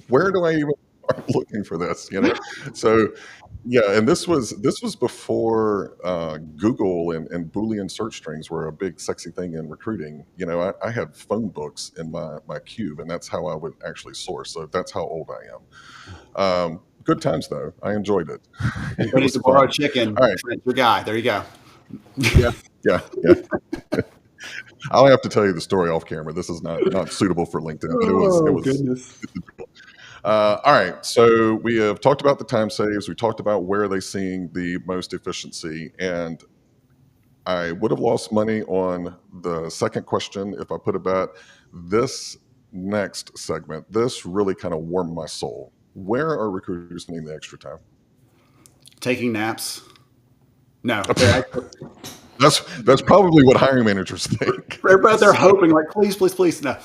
where do I even start looking for this? You know? So yeah, and this was before Google and Boolean search strings were a big sexy thing in recruiting. You know, I had phone books in my cube, and that's how I would actually source. So that's how old I am. Good times though. I enjoyed it.
It was to borrow chicken.
All right.
Your guy. There you go.
Yeah. I'll have to tell you the story off camera. This is not suitable for LinkedIn, but it was
goodness.
All right. So we have talked about the time saves. We talked about where are they seeing the most efficiency. And I would have lost money on the second question if I put a bet. This next segment, this really kind of warmed my soul. Where are recruiters spending the extra time?
Taking naps. No.
That's probably what hiring managers think.
Everybody they're hoping like, please. No.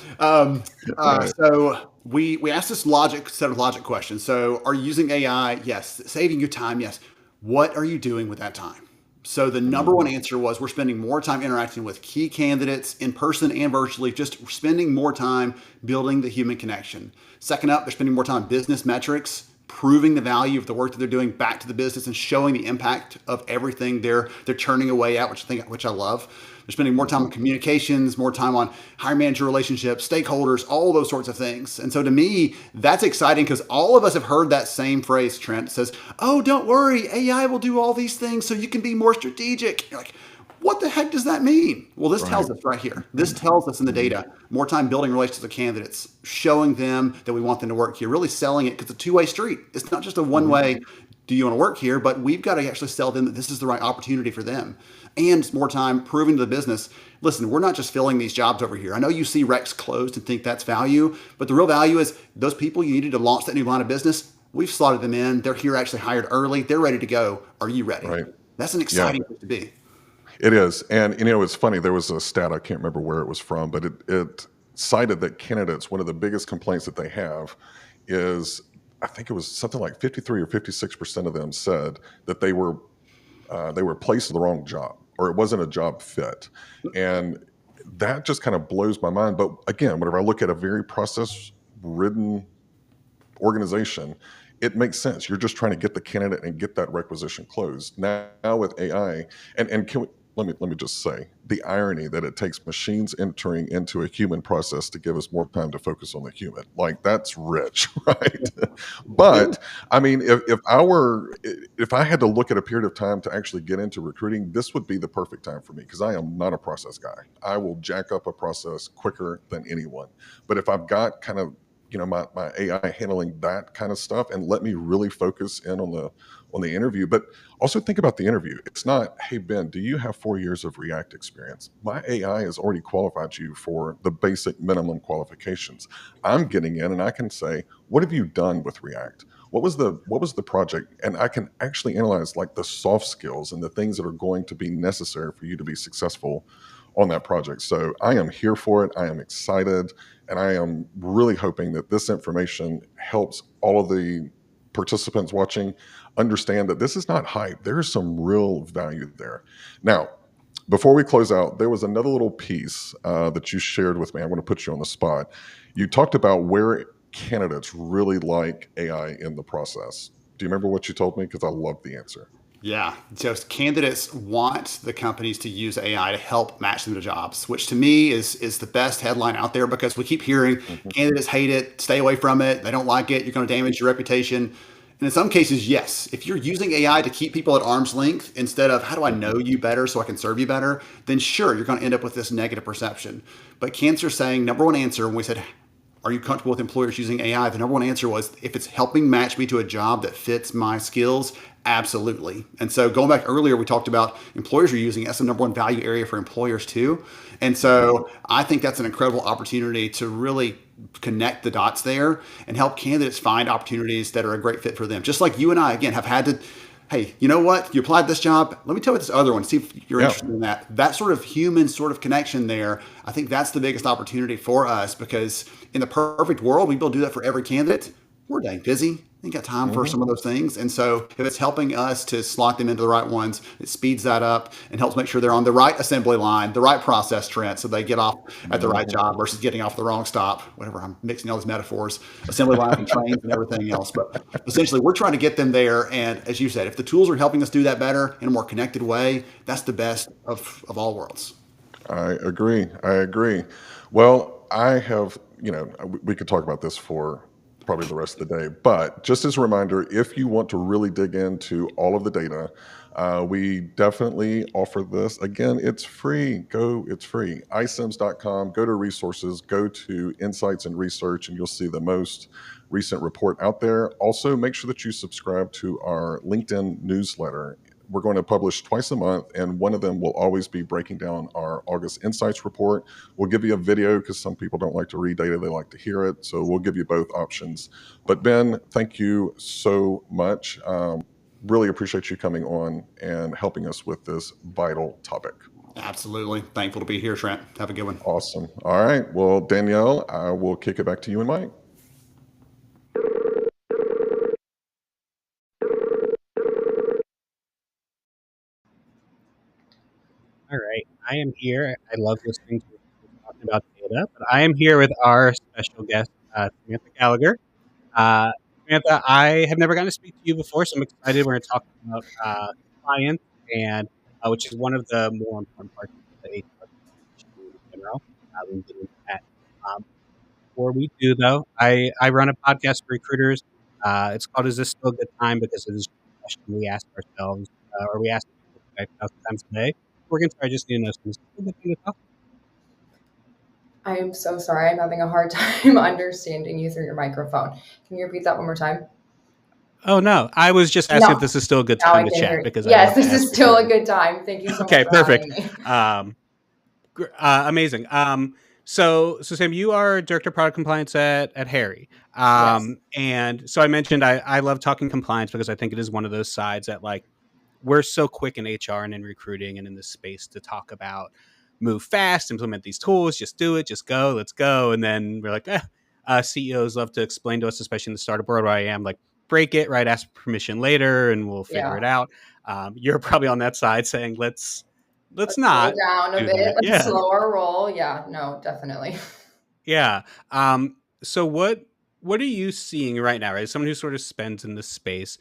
Right.
So we asked this set of logic questions. So are you using AI? Yes. Saving you time? Yes. What are you doing with that time? So the number one answer was we're spending more time interacting with key candidates in person and virtually, just spending more time building the human connection. Second up, they're spending more time on business metrics, proving the value of the work that they're doing back to the business and showing the impact of everything they're churning away at, which I love. They're spending more time on communications, more time on hiring manager relationships, stakeholders, all those sorts of things. And so to me, that's exciting because all of us have heard that same phrase, Trent. It says, oh, don't worry, AI will do all these things so you can be more strategic. You're like, what the heck does that mean? Well, this tells us right here. This tells us in the data, more time building relationships with candidates, showing them that we want them to work here, really selling it because it's a two-way street. It's not just a one-way, do you want to work here? But we've got to actually sell them that this is the right opportunity for them. And more time proving to the business, listen, we're not just filling these jobs over here. I know you see recs closed and think that's value, but the real value is those people you needed to launch that new line of business, we've slotted them in. They're here actually hired early. They're ready to go. Are you ready?
Right.
That's an exciting place to be.
It is. And, you know, it's funny. There was a stat, I can't remember where it was from, but it cited that candidates, one of the biggest complaints that they have is, I think it was something like 53 or 56% of them said that they were placed in the wrong job or it wasn't a job fit. And that just kind of blows my mind. But again, whenever I look at a very process-ridden organization, it makes sense. You're just trying to get the candidate and get that requisition closed. Now with AI, and can we, let me just say the irony that it takes machines entering into a human process to give us more time to focus on the human. Like that's rich, right? But I mean, if I had to look at a period of time to actually get into recruiting, this would be the perfect time for me because I am not a process guy. I will jack up a process quicker than anyone. But if I've got kind of my AI handling that kind of stuff and let me really focus in on the interview. But also think about the interview. It's not, hey, Ben, do you have 4 years of React experience? My AI has already qualified you for the basic minimum qualifications. I'm getting in and I can say, what have you done with React? What was the project? And I can actually analyze like the soft skills and the things that are going to be necessary for you to be successful on that project. So I am here for it. I am excited. And I am really hoping that this information helps all of the participants watching understand that this is not hype. There is some real value there. Now, before we close out, there was another little piece that you shared with me. I want to put you on the spot. You talked about where candidates really like AI in the process. Do you remember what you told me? Because I love the answer.
Yeah. So candidates want the companies to use AI to help match them to jobs, which to me is the best headline out there because we keep hearing candidates hate it, stay away from it, they don't like it, you're going to damage your reputation. And in some cases, yes, if you're using AI to keep people at arm's length instead of how do I know you better so I can serve you better, then sure, you're going to end up with this negative perception. But cancer saying number one answer when we said, are you comfortable with employers using AI? The number one answer was, if it's helping match me to a job that fits my skills, absolutely. And so going back earlier, we talked about employers are using it. That's the number one value area for employers too. And so I think that's an incredible opportunity to really connect the dots there and help candidates find opportunities that are a great fit for them. Just like you and I, again, have had to, hey, you know what? You applied this job. Let me tell you this other one. See if you're interested in that. That sort of human sort of connection there. I think that's the biggest opportunity for us, because in the perfect world, we'd be able to do that for every candidate. We're dang busy. Ain't got time for some of those things. And so if it's helping us to slot them into the right ones, it speeds that up and helps make sure they're on the right assembly line, the right process trend, so they get off at the right job versus getting off the wrong stop. Whatever, I'm mixing all these metaphors, assembly lines and trains and everything else. But essentially, we're trying to get them there. And as you said, if the tools are helping us do that better in a more connected way, that's the best of all worlds.
I agree. Well, I have, we could talk about this for probably the rest of the day, but just as a reminder, if you want to really dig into all of the data, we definitely offer this. Again, it's free. It's free. isims.com, go to resources, go to insights and research, and you'll see the most recent report out there. Also, make sure that you subscribe to our LinkedIn newsletter. We're going to publish twice a month, and one of them will always be breaking down our August Insights report. We'll give you a video because some people don't like to read data, they like to hear it. So we'll give you both options. But Ben, thank you so much. Really appreciate you coming on and helping us with this vital topic.
Absolutely. Thankful to be here, Trent. Have a good one.
Awesome. All right. Well, Danielle, I will kick it back to you and Mike.
All right. I am here. I love listening to talking about data, but I am here with our special guest, Samantha Gallagher. Samantha, I have never gotten to speak to you before, so I'm excited. We're going to talk about compliance, and which is one of the more important parts of the HR in general. We'll get into that. Before we do, though, I run a podcast for recruiters. It's called "Is This Still a Good Time?" because it is a question we ask ourselves, or we ask people 1,000 times a day. We're going to start just doing this.
I am so sorry. I'm having a hard time understanding you through your microphone. Can you repeat that one more time?
Oh, no. I was just asking if this is still a good time to chat. Because
yes, this is still a good time. Thank you so much for
perfect.
having me.
Amazing. So Sam, you are Director of Product Compliance at Harri.
Yes.
And so I mentioned I love talking compliance because I think it is one of those sides that, like, we're so quick in HR and in recruiting and in this space to talk about move fast, implement these tools, just do it, just go, let's go. And then we're like, CEOs love to explain to us, especially in the startup world where I am, like, break it, right? Ask permission later and we'll figure it out. You're probably on that side saying, let's not
slow down a bit. Let's slow our roll. Yeah, no, definitely.
Yeah. So what are you seeing right now, right? As someone who sort of spends in this space,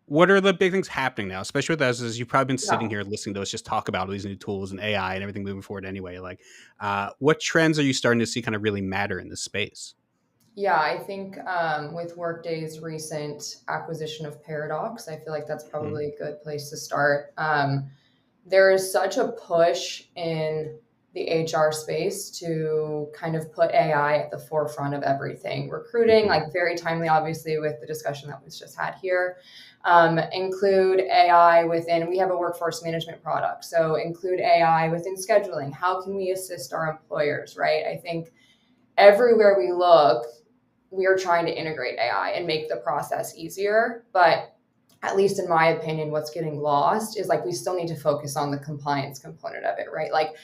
what are the big things happening now, especially with us, as you've probably been sitting here listening to us just talk about all these new tools and AI and everything moving forward anyway. Like, what trends are you starting to see kind of really matter in this space?
Yeah, I think with Workday's recent acquisition of Paradox, I feel like that's probably a good place to start. There is such a push in the HR space to kind of put AI at the forefront of everything. Recruiting, like very timely, obviously, with the discussion that was just had here. Include AI within, we have a workforce management product. So include AI within scheduling. How can we assist our employers, right? I think everywhere we look, we are trying to integrate AI and make the process easier. But at least in my opinion, what's getting lost is like, we still need to focus on the compliance component of it, right? Like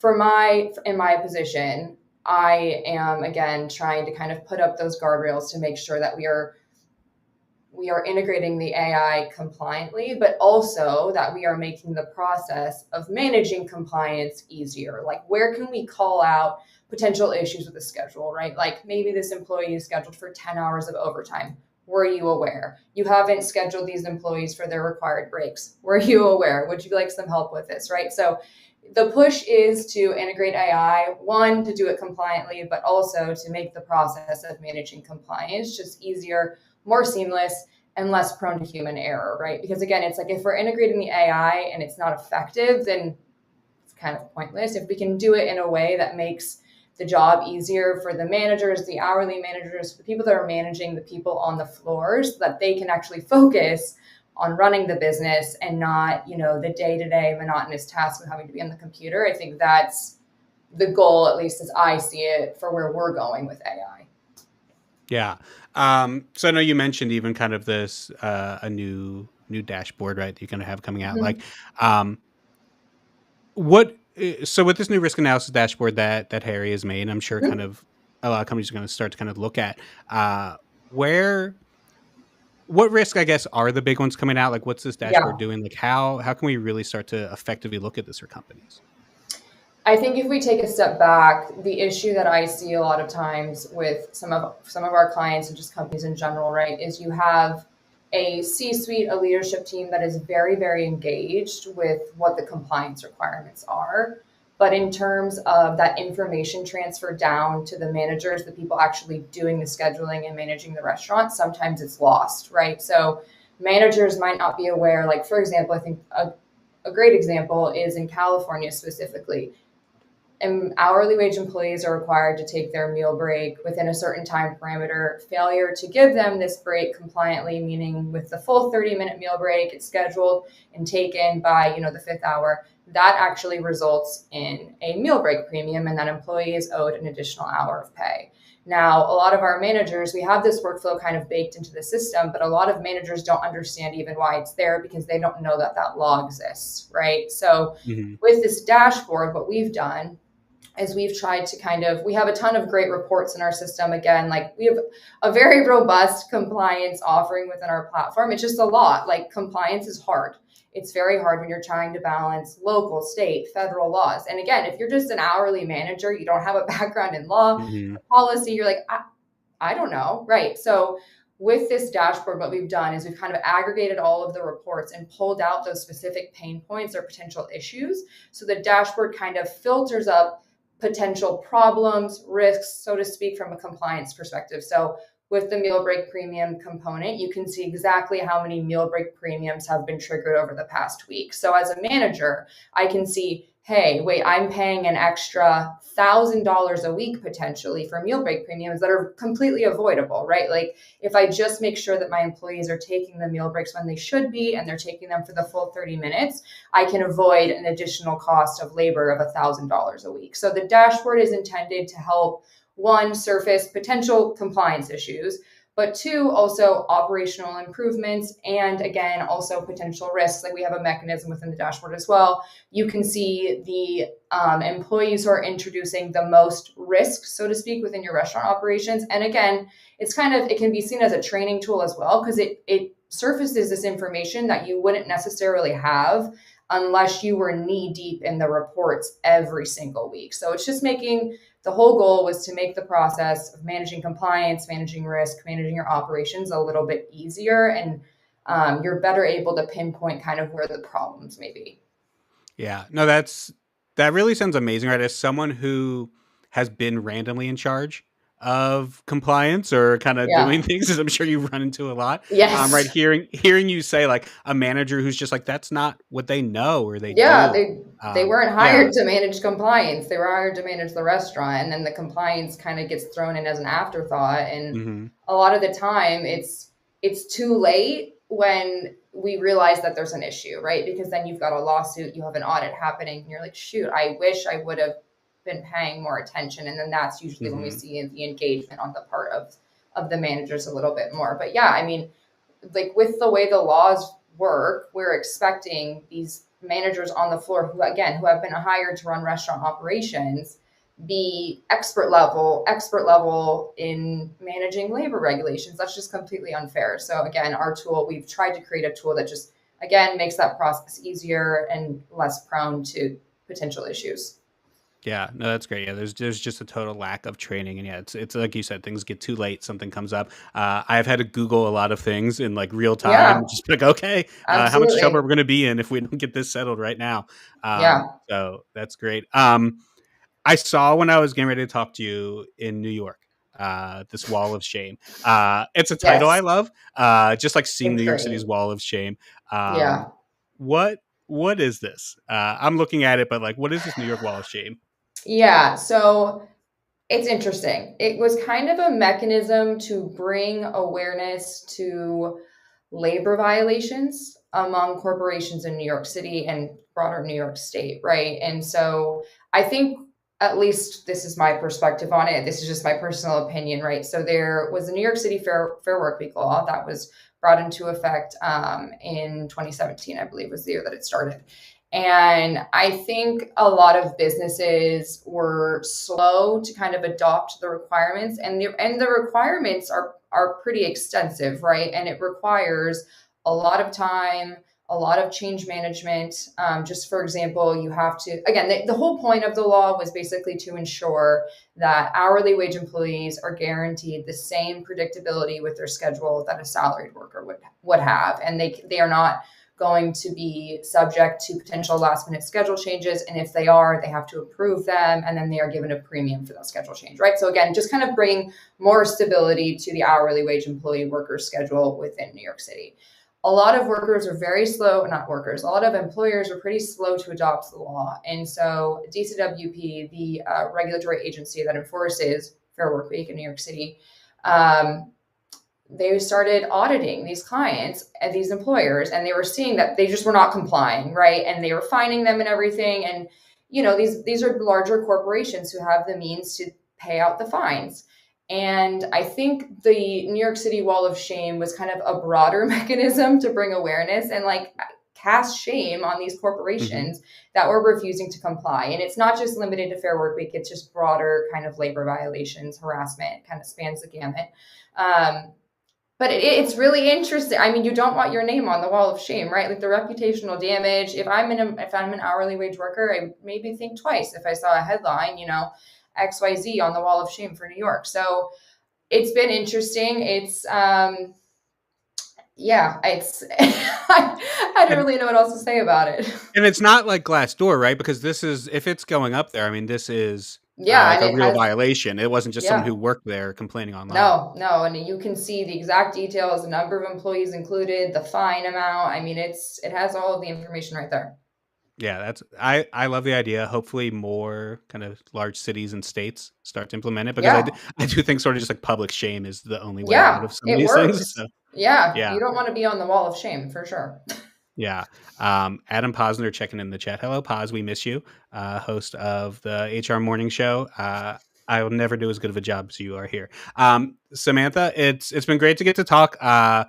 in my position, I am again trying to kind of put up those guardrails to make sure that we are integrating the AI compliantly, but also that we are making the process of managing compliance easier. Like, where can we call out potential issues with the schedule, right? Like, maybe this employee is scheduled for 10 hours of overtime. Were you aware? You haven't scheduled these employees for their required breaks. Were you aware? Would you like some help with this, right? So the push is to integrate AI, one, to do it compliantly, but also to make the process of managing compliance just easier, more seamless, and less prone to human error, right? Because again, it's like, if we're integrating the AI and it's not effective, then it's kind of pointless. If we can do it in a way that makes the job easier for the managers, the hourly managers, the people that are managing the people on the floors, so that they can actually focus on running the business and not, the day-to-day monotonous tasks of having to be on the computer. I think that's the goal, at least as I see it, for where we're going with AI.
Yeah. So I know you mentioned even kind of this a new dashboard, right? That you're going to have coming out. Like, so with this new risk analysis dashboard that Harri has made, I'm sure kind of a lot of companies are going to start to kind of look at what risk, I guess, are the big ones coming out? Like, what's this dashboard doing? Like, how can we really start to effectively look at this for companies?
I think if we take a step back, the issue that I see a lot of times with some of our clients and just companies in general, right, is you have a C-suite, a leadership team that is very, very engaged with what the compliance requirements are. But in terms of that information transfer down to the managers, the people actually doing the scheduling and managing the restaurant, sometimes it's lost, right? So managers might not be aware, like, for example, I think a great example is in California specifically. And hourly wage employees are required to take their meal break within a certain time parameter. Failure to give them this break compliantly, meaning with the full 30-minute meal break, it's scheduled and taken by, the 5th hour, that actually results in a meal break premium, and that employee is owed an additional hour of pay. Now, a lot of our managers, we have this workflow kind of baked into the system, but a lot of managers don't understand even why it's there because they don't know that law exists, right? So with this dashboard, what we've done is we've tried to we have a ton of great reports in our system. Again, like, we have a very robust compliance offering within our platform. It's just a lot. Like, compliance is hard. It's very hard when you're trying to balance local, state, federal laws. And again, if you're just an hourly manager, you don't have a background in law, policy, you're like, I don't know. Right. So with this dashboard, what we've done is we've kind of aggregated all of the reports and pulled out those specific pain points or potential issues. So the dashboard kind of filters up potential problems, risks, so to speak, from a compliance perspective. So with the meal break premium component, you can see exactly how many meal break premiums have been triggered over the past week. So as a manager, I can see, hey, wait, I'm paying an extra $1,000 a week potentially for meal break premiums that are completely avoidable, right? Like, if I just make sure that my employees are taking the meal breaks when they should be, and they're taking them for the full 30 minutes, I can avoid an additional cost of labor of $1,000 a week. So the dashboard is intended to help, one, surface potential compliance issues, but two, also operational improvements, and again, also potential risks. Like, we have a mechanism within the dashboard as well. You can see the employees who are introducing the most risk, so to speak, within your restaurant operations. And again, it can be seen as a training tool as well, because it surfaces this information that you wouldn't necessarily have unless you were knee deep in the reports every single week. So it's just the whole goal was to make the process of managing compliance, managing risk, managing your operations a little bit easier, and you're better able to pinpoint kind of where the problems may be.
Yeah, no, that really sounds amazing, right? As someone who has been randomly in charge of compliance or kind of doing things, as I'm sure you run into a lot.
Yes.
Right. Hearing you say, like, a manager who's just like, that's not what they know or they do.
They weren't hired to manage compliance. They were hired to manage the restaurant. And then the compliance kind of gets thrown in as an afterthought. And a lot of the time it's too late when we realize that there's an issue, right? Because then you've got a lawsuit, you have an audit happening, and you're like, shoot, I wish I would have been paying more attention. And then that's usually when we see the engagement on the part of the managers a little bit more. But yeah, I mean, like, with the way the laws work, we're expecting these managers on the floor who have been hired to run restaurant operations be expert level in managing labor regulations. That's just completely unfair. So again, we've tried to create a tool that just, again, makes that process easier and less prone to potential issues.
Yeah, no, that's great. Yeah, there's just a total lack of training, and yeah, it's like you said, things get too late, something comes up. I've had to Google a lot of things in like real time, just be like, okay, how much trouble we're going to be in if we don't get this settled right now. So that's great. I saw when I was getting ready to talk to you in New York, this wall of shame. It's a title I love. Just like seeing New York City's wall of shame. What is this? I'm looking at it, but like, what is this New York wall of shame?
Yeah. So It's interesting. It was kind of a mechanism to bring awareness to labor violations among corporations in New York City and broader New York State, right? And so I think, at least this is my perspective on it. This is just my personal opinion, right? So there was a New York City Fair Workweek law that was brought into effect in 2017, I believe was the year that it started. And I think a lot of businesses were slow to kind of adopt the requirements, and the requirements are pretty extensive, right? And it requires a lot of time, a lot of change management. Just for example, you have to, again, the whole point of the law was basically to ensure that hourly wage employees are guaranteed the same predictability with their schedule that a salaried worker would have, and they are not going to be subject to potential last minute schedule changes. And if they are, they have to approve them, and then they are given a premium for that schedule change, right? So again, just kind of bringing more stability to the hourly wage employee worker schedule within New York City. A lot of workers are very slow, not workers, a lot of employers are pretty slow to adopt the law. And so DCWP, the regulatory agency that enforces Fair Workweek in New York City, they started auditing these clients and these employers, and they were seeing that they just were not complying, right? And they were fining them and everything. And, you know, these are larger corporations who have the means to pay out the fines. And I think the New York City Wall of Shame was kind of a broader mechanism to bring awareness and like cast shame on these corporations that were refusing to comply. And it's not just limited to Fair Workweek, it's just broader kind of labor violations, harassment, kind of spans the gamut. But it's really interesting. I mean, you don't want your name on the wall of shame, right? Like the reputational damage. If I'm an hourly wage worker, I maybe think twice if I saw a headline, you know, XYZ on the wall of shame for New York. So it's been interesting. It's it's I don't really know what else to say about it.
And it's not like Glassdoor, right? Because this is, if it's going up there, I mean, this is
and
a
it
real
has
violation. It wasn't just someone who worked there complaining online.
No, and you can see the exact details, the number of employees included, the fine amount. I mean, it has all of the information right there.
Yeah, I love the idea. Hopefully more kind of large cities and states start to implement it, because I do think sort of just like public shame is the only way out of some of these things. So,
yeah, you don't want to be on the wall of shame for sure.
Yeah. Adam Posner checking in the chat. Hello, Pos. We miss you. Host of the HR Morning Show. I will never do as good of a job as you are here. Samantha, it's been great to get to talk. I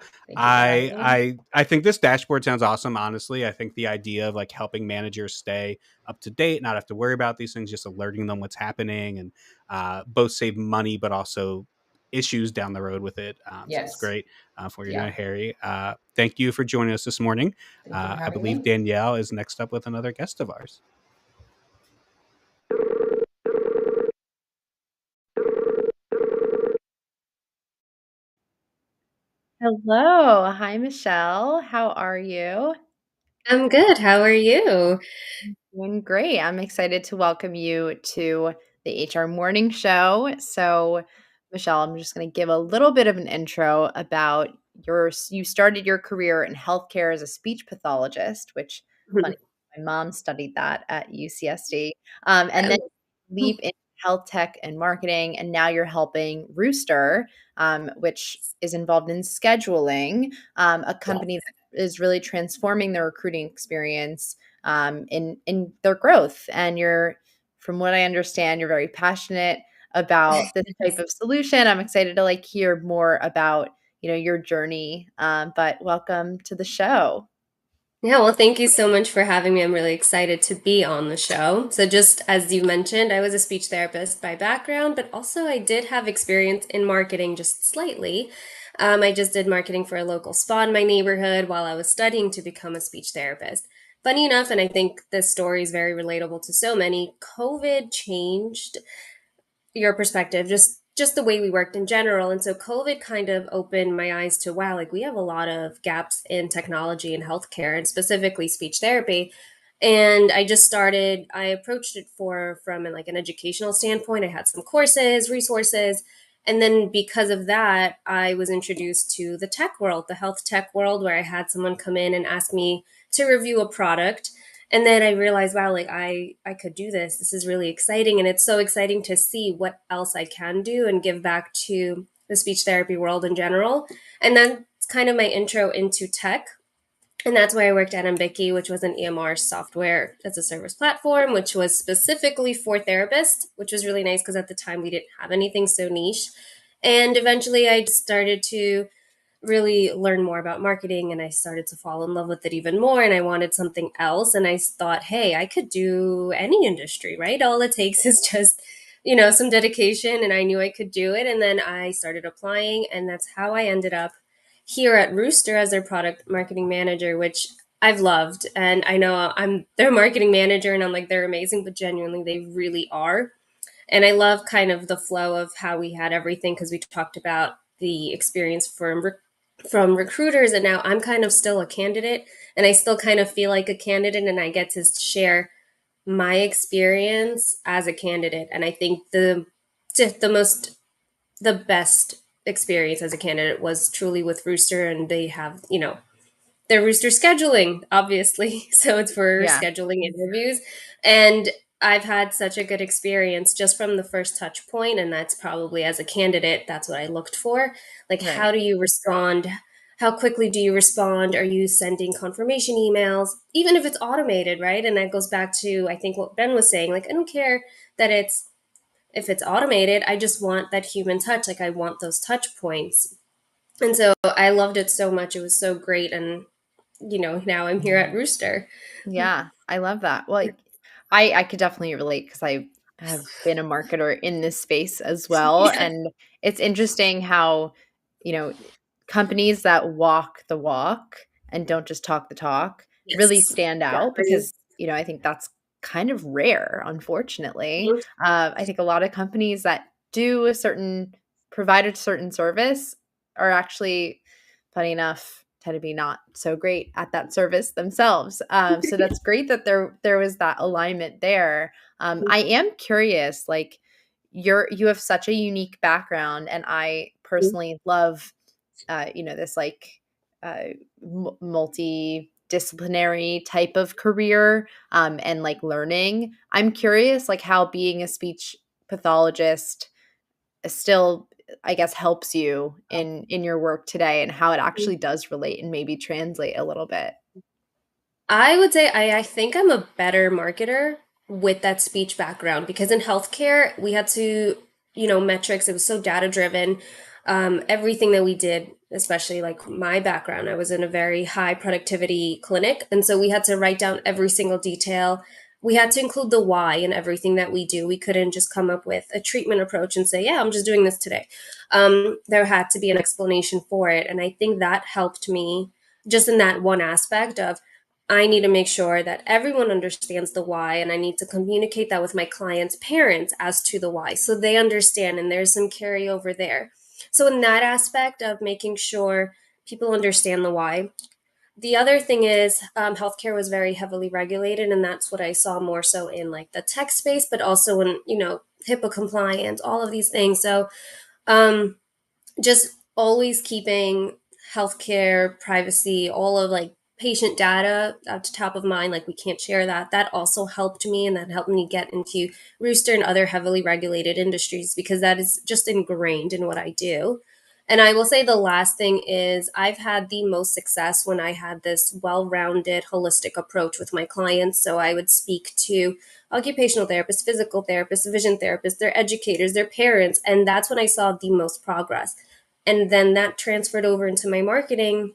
think this dashboard sounds awesome. Honestly, I think the idea of like helping managers stay up to date, not have to worry about these things, just alerting them what's happening, and both save money, but also issues down the road with it. So it's great for you doing, Harri. Thank you for joining us this morning. I believe Danielle is next up with another guest of ours.
Hello. Hi, Michelle. How are you?
I'm good. How are you?
Doing great. I'm excited to welcome you to the HR Morning Show. So, Michelle, I'm just going to give a little bit of an intro about you started your career in healthcare as a speech pathologist, which funny, my mom studied that at UCSD, and then leap into health tech and marketing, and now you're helping Rooster, which is involved in scheduling, a company that is really transforming their recruiting experience in their growth. And from what I understand, you're very passionate about this type of solution. I'm excited to hear more about your journey. But welcome to the show.
Yeah, well, thank you so much for having me. I'm really excited to be on the show. So just as you mentioned, I was a speech therapist by background, but also I did have experience in marketing just slightly. I just did marketing for a local spa in my neighborhood while I was studying to become a speech therapist. Funny enough, and I think this story is very relatable to so many, COVID changed your perspective, just the way we worked in general. And so COVID kind of opened my eyes to, wow, like we have a lot of gaps in technology and healthcare, and specifically speech therapy. And I approached it from an educational standpoint. I had some courses, resources. And then because of that, I was introduced to the tech world, the health tech world, where I had someone come in and ask me to review a product. And then I realized, wow, like I could do this. This is really exciting. And it's so exciting to see what else I can do and give back to the speech therapy world in general. And that's kind of my intro into tech. And that's why I worked at Ambiki, which was an EMR software as a service platform, which was specifically for therapists, which was really nice because at the time we didn't have anything so niche. And eventually I started to really learn more about marketing, and I started to fall in love with it even more, and I wanted something else. And I thought, hey, I could do any industry, right? All it takes is just some dedication, and I knew I could do it. And then I started applying, and that's how I ended up here at Rooster as their product marketing manager, which I've loved. And I know I'm their marketing manager and I'm like, they're amazing, but genuinely they really are. And I love kind of the flow of how we had everything, because we talked about the experience from recruiters, and now I'm kind of still a candidate, and I still kind of feel like a candidate, and I get to share my experience as a candidate. And I think the best experience as a candidate was truly with Rooster, and they have their Rooster scheduling, obviously. So it's for
Yeah.
scheduling interviews. And I've had such a good experience just from the first touch point. And that's probably, as a candidate, that's what I looked for. Like,
Right.
how do you respond? How quickly do you respond? Are you sending confirmation emails? Even if it's automated, right? And that goes back to, I think, what Ben was saying. Like, I don't care that if it's automated, I just want that human touch. Like, I want those touch points. And so I loved it so much. It was so great. And now I'm here at Rooster.
Yeah, I love that. Well, I could definitely relate because I have been a marketer in this space as well.
Yeah.
And it's interesting how, you know, companies that walk the walk and don't just talk the talk really
Yes.
stand out because, I think that's kind of rare, unfortunately. I think a lot of companies that do provide a certain service are actually, funny enough, tend to be not so great at that service themselves. So that's great that there was that alignment there. I am curious, like you have such a unique background, and I personally love, this like multidisciplinary type of career, and like learning. I'm curious, like how being a speech pathologist still, I guess, helps you in your work today, and how it actually does relate and maybe translate a little bit.
I would say I think I'm a better marketer with that speech background, because in healthcare, we had to, metrics, it was so data driven. Everything that we did, especially like my background, I was in a very high productivity clinic. And so we had to write down every single detail. We had to include the why in everything that we do. We couldn't just come up with a treatment approach and say, yeah, I'm just doing this today. There had to be an explanation for it. And I think that helped me just in that one aspect of, I need to make sure that everyone understands the why, and I need to communicate that with my clients' parents as to the why, so they understand, and there's some carryover there. So in that aspect of making sure people understand the why. The other thing is, healthcare was very heavily regulated, and that's what I saw more so in like the tech space, but also in HIPAA compliance, all of these things. So um, just always keeping healthcare privacy, all of like patient data at the top of mind, like we can't share that. That also helped me, and that helped me get into Rooster and other heavily regulated industries, because that is just ingrained in what I do. And I will say the last thing is, I've had the most success when I had this well-rounded holistic approach with my clients. So I would speak to occupational therapists, physical therapists, vision therapists, their educators, their parents, and that's when I saw the most progress. And then that transferred over into my marketing,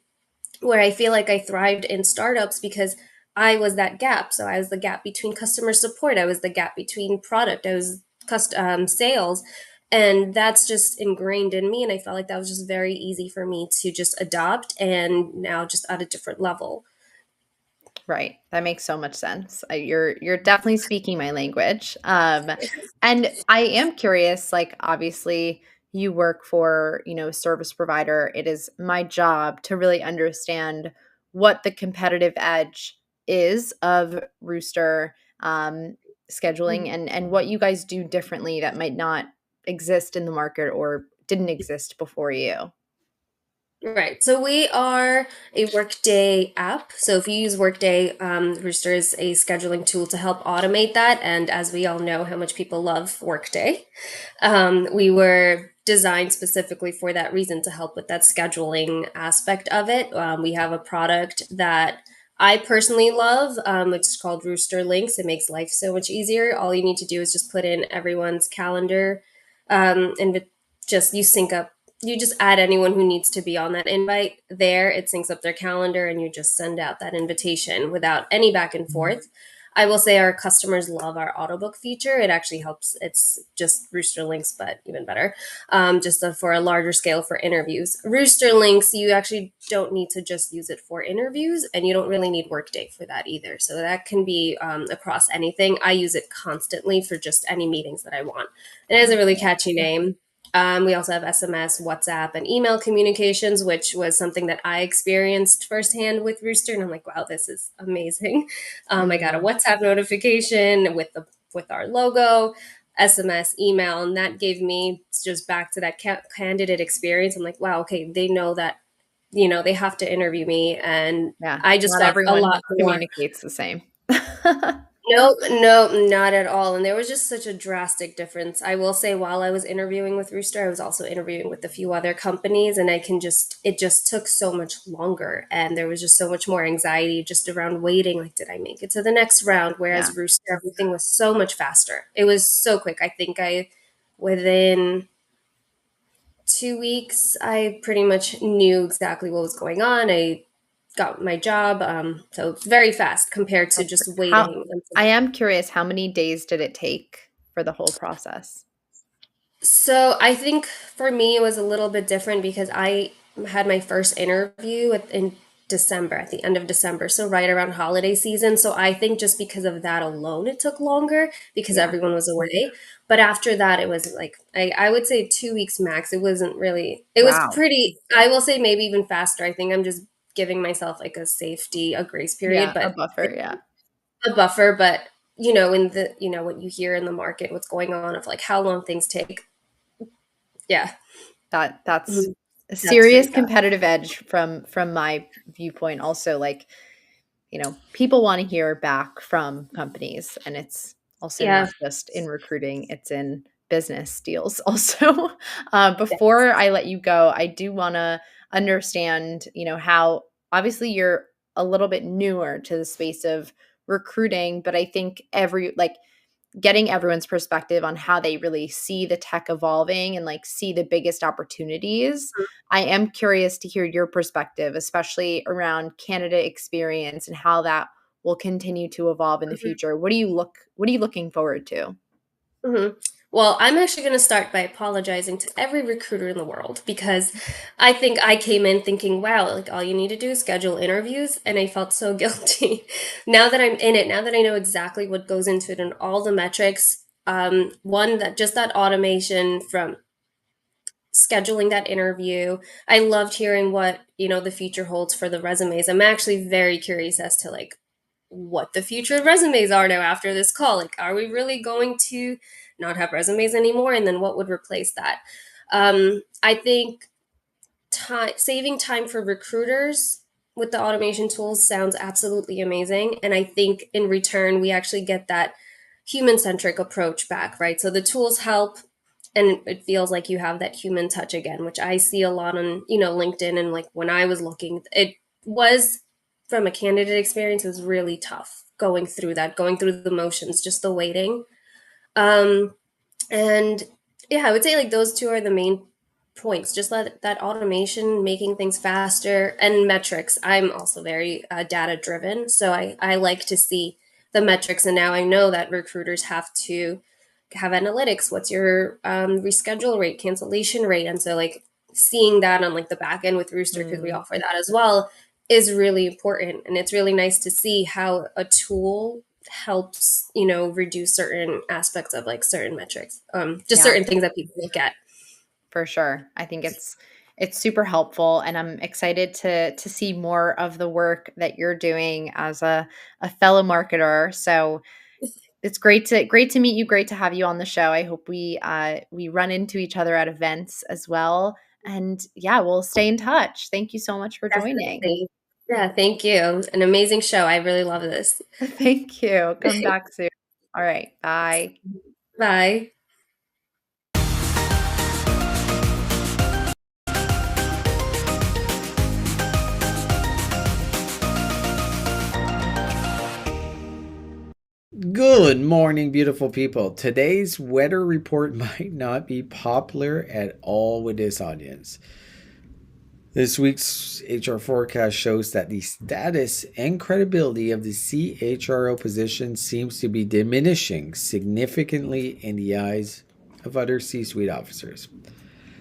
where I feel like I thrived in startups because I was that gap. So I was the gap between customer support, I was the gap between product, I was sales. And that's just ingrained in me. And I felt like that was just very easy for me to just adopt, and now just at a different level.
Right. That makes so much sense. You're definitely speaking my language. And I am curious, like obviously you work for, a service provider. It is my job to really understand what the competitive edge is of Rooster, scheduling, and what you guys do differently that might not exist in the market or didn't exist before you.
Right. So we are a Workday app. So if you use Workday, Rooster is a scheduling tool to help automate that. And as we all know how much people love Workday, we were designed specifically for that reason to help with that scheduling aspect of it. We have a product that I personally love, which is called Rooster Links. It makes life so much easier. All you need to do is just put in everyone's calendar, and just you sync up. You just add anyone who needs to be on that invite there. It syncs up their calendar, and you just send out that invitation without any back and forth. I will say our customers love our Autobook feature. It actually helps. It's just Rooster Links, but even better, for a larger scale for interviews. Rooster Links, you actually don't need to just use it for interviews, and you don't really need Workday for that either. So that can be across anything. I use it constantly for just any meetings that I want. It has a really catchy name. We also have SMS, WhatsApp, and email communications, which was something that I experienced firsthand with Rooster, and I'm like, wow, this is amazing. I got a WhatsApp notification with our logo, SMS, email, and that gave me just back to that candidate experience. I'm like, wow, okay, they know that they have to interview me, and
Yeah,
I just
not
felt a
everyone
lot more.
communicates the same.
Nope, nope, not at all. And there was just such a drastic difference. I will say, while I was interviewing with Rooster, I was also interviewing with a few other companies, and it just took so much longer. And there was just so much more anxiety just around waiting. Like, did I make it to the next round? Whereas
Yeah.
Rooster, everything was so much faster. It was so quick. I think within 2 weeks, I pretty much knew exactly what was going on. I got my job. So it's very fast compared to just waiting.
I am curious, how many days did it take for the whole process?
So I think for me, it was a little bit different because I had my first interview in December, at the end of December, so right around holiday season. So I think just because of that alone, it took longer because everyone was away. But after that, it was like, I would say 2 weeks max. It wasn't really, it was pretty, I will say maybe even faster. I think I'm just giving myself like a grace period,
A
but
buffer, yeah.
a buffer. But in what you hear in the market, what's going on of like how long things take. Yeah.
That's a
That's
serious
pretty fast.
competitive edge from my viewpoint. Also, like, people want to hear back from companies, and it's also not just in recruiting, it's in business deals also. Before I let you go, I do want to understand, how obviously you're a little bit newer to the space of recruiting, but I think getting everyone's perspective on how they really see the tech evolving and like see the biggest opportunities. I am curious to hear your perspective, especially around candidate experience and how that will continue to evolve in the future. What are you looking forward to?
Mm-hmm. Well, I'm actually going to start by apologizing to every recruiter in the world because I think I came in thinking, wow, like all you need to do is schedule interviews. And I felt so guilty. Now that I'm in it, now that I know exactly what goes into it and all the metrics, that automation from scheduling that interview. I loved hearing what, the future holds for the resumes. I'm actually very curious as to like what the future of resumes are now after this call. Like, are we really going to not have resumes anymore? And then what would replace that? I think saving time for recruiters with the automation tools sounds absolutely amazing. And I think in return, we actually get that human-centric approach back, right? So the tools help, and it feels like you have that human touch again, which I see a lot on, LinkedIn. And like when I was looking, it was, from a candidate experience, it was really tough going through the motions, just the waiting. And yeah, I would say like those two are the main points. Just that automation, making things faster, and metrics. I'm also very data driven, so I like to see the metrics. And now I know that recruiters have to have analytics. What's your reschedule rate, cancellation rate? And so like seeing that on like the back end with Rooster, because we offer that as well, is really important. And it's really nice to see how a tool helps, reduce certain aspects of like certain metrics, certain things that people look at.
For sure. I think it's super helpful, and I'm excited to see more of the work that you're doing as a fellow marketer. So it's great to meet you. Great to have you on the show. I hope we run into each other at events as well. And yeah, we'll stay in touch. Thank you so much for joining.
Definitely. Yeah, thank you. An amazing show. I really love this.
Thank you. Come back soon. All right. Bye.
Bye.
Good morning, beautiful people. Today's weather report might not be popular at all with this audience. This week's HR forecast shows that the status and credibility of the CHRO position seems to be diminishing significantly in the eyes of other C-suite officers.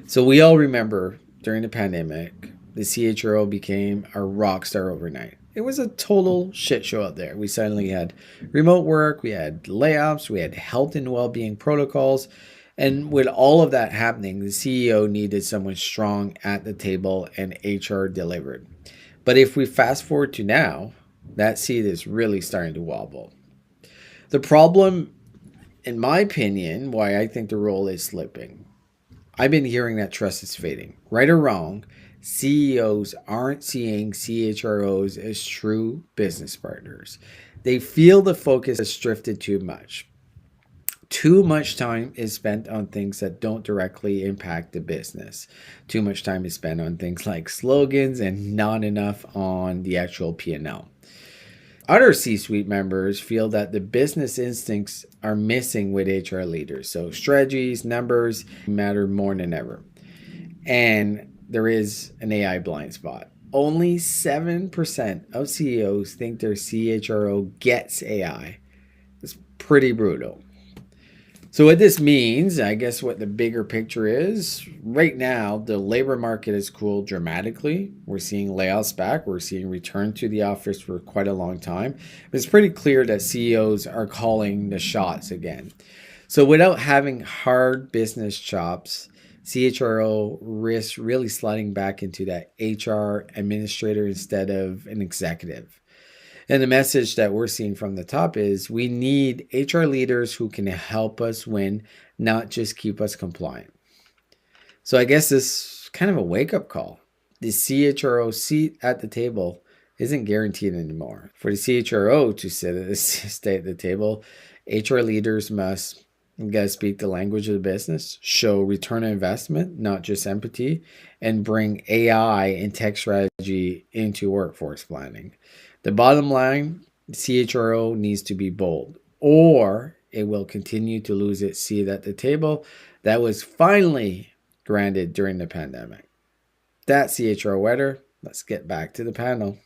So we all remember during the pandemic, the CHRO became a rock star overnight. It was a total shit show out there. We suddenly had remote work, we had layoffs, we had health and well-being protocols. And with all of that happening, the CEO needed someone strong at the table, and HR delivered. But if we fast forward to now, that seat is really starting to wobble. The problem, in my opinion, why I think the role is slipping, I've been hearing that trust is fading. Right or wrong, CEOs aren't seeing CHROs as true business partners. They feel the focus has drifted too much. Too much time is spent on things that don't directly impact the business. Too much time is spent on things like slogans and not enough on the actual P&L. Other C-suite members feel that the business instincts are missing with HR leaders. So strategies, numbers matter more than ever. And there is an AI blind spot. Only 7% of CEOs think their CHRO gets AI. It's pretty brutal. So what this means, I guess what the bigger picture is, right now, the labor market has cooled dramatically. We're seeing layoffs back. We're seeing return to the office for quite a long time. It's pretty clear that CEOs are calling the shots again. So without having hard business chops, CHRO risks really sliding back into that HR administrator instead of an executive. And the message that we're seeing from the top is we need HR leaders who can help us win, not just keep us compliant. So I guess this is kind of a wake-up call. The CHRO seat at the table isn't guaranteed anymore. For the CHRO to stay at the table, HR leaders must speak the language of the business, show return on investment, not just empathy, and bring AI and tech strategy into workforce planning. The bottom line, CHRO needs to be bold, or it will continue to lose its seat at the table that was finally granted during the pandemic. That's CHRO weather. Let's get back to the panel.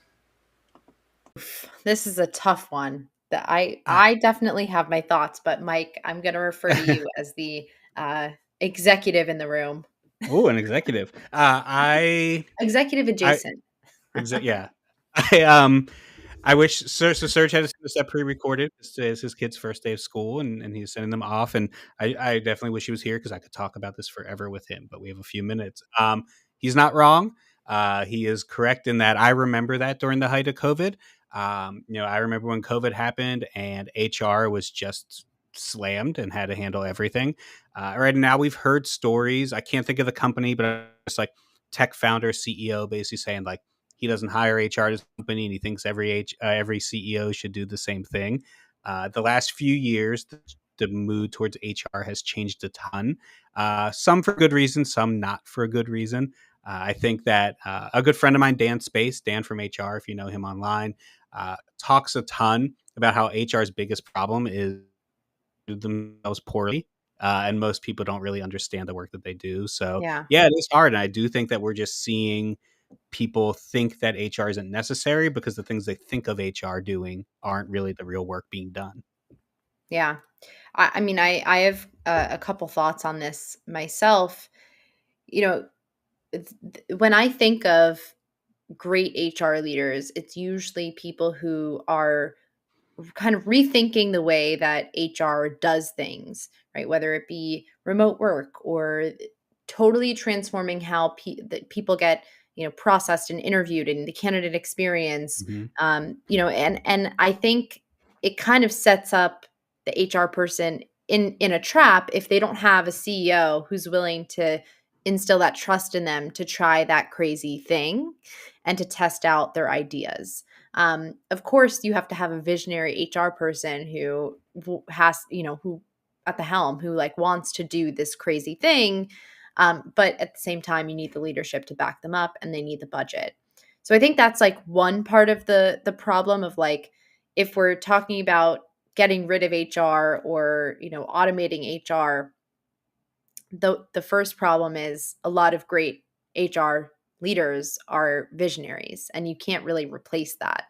This is a tough one. That I definitely have my thoughts, but Mike, I'm going to refer to you as the executive in the room.
Oh, an executive.
Executive adjacent.
Yeah. I wish Serge had that pre-recorded. Today is his kid's first day of school, and he's sending them off. And I definitely wish he was here because I could talk about this forever with him. But we have a few minutes. He's not wrong. He is correct in that I remember that during the height of COVID. I remember when COVID happened and HR was just slammed and had to handle everything. Right now, we've heard stories. I can't think of the company, but it's like tech founder, CEO, basically saying like, he doesn't hire HR at his company, and he thinks every CEO should do the same thing. The last few years, the mood towards HR has changed a ton. Some for good reason, some not for a good reason. I think that a good friend of mine, Dan from HR, if you know him online, talks a ton about how HR's biggest problem is do themselves poorly. And most people don't really understand the work that they do. So yeah, it is hard. And I do think that we're just seeing people think that HR isn't necessary because the things they think of HR doing aren't really the real work being done.
Yeah. I mean, I have a couple thoughts on this myself. When I think of great HR leaders, it's usually people who are kind of rethinking the way that HR does things, right? Whether it be remote work or totally transforming how people get, processed and interviewed and the candidate experience. And I think it kind of sets up the HR person in a trap if they don't have a CEO who's willing to instill that trust in them to try that crazy thing and to test out their ideas. Of course, you have to have a visionary HR person who has, who at the helm, who like wants to do this crazy thing. But at the same time, you need the leadership to back them up, and they need the budget. So I think that's like one part of the problem of like, if we're talking about getting rid of HR or, automating HR, the first problem is a lot of great HR leaders are visionaries, and you can't really replace that.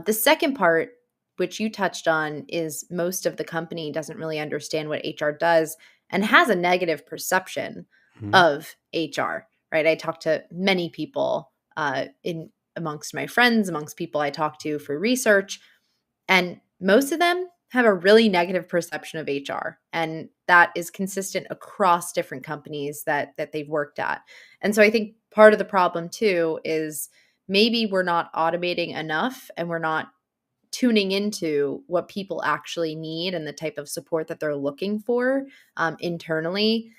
The second part, which you touched on, is most of the company doesn't really understand what HR does and has a negative perception of HR, right? I talk to many people in amongst my friends, amongst people I talk to for research, and most of them have a really negative perception of HR. And that is consistent across different companies that they've worked at. And so I think part of the problem too is maybe we're not automating enough, and we're not tuning into what people actually need and the type of support that they're looking for internally,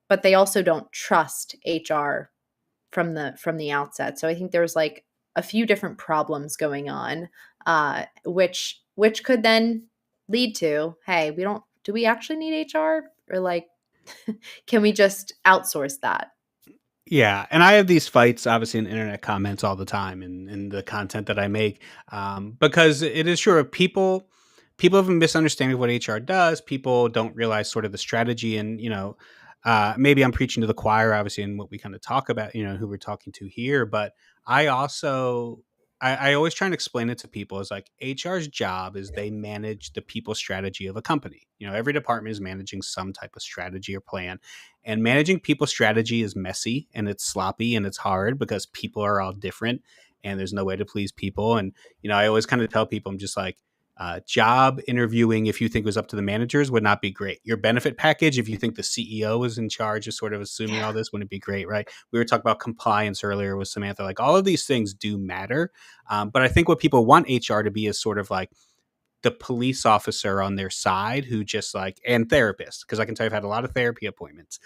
but they also don't trust HR from the outset. So I think there's like a few different problems going on, which could then lead to, hey, do we actually need HR, or like, can we just outsource that?
Yeah, and I have these fights, obviously, in internet comments all the time, in the content that I make, because it is true. People have a misunderstanding of what HR does. People don't realize sort of the strategy, and maybe I'm preaching to the choir, obviously, in what we kind of talk about, who we're talking to here. But I also, I always try and explain it to people as like, HR's job is they manage the people strategy of a company. Every department is managing some type of strategy or plan, and managing people strategy is messy, and it's sloppy, and it's hard because people are all different, and there's no way to please people. And I always kind of tell people, I'm just like, job interviewing, if you think it was up to the managers, would not be great. Your benefit package, if you think the CEO was in charge of sort of assuming all this, wouldn't be great, right? We were talking about compliance earlier with Samantha. Like, all of these things do matter. But I think what people want HR to be is sort of like the police officer on their side, who just like, and therapist, because I can tell you I've had a lot of therapy appointments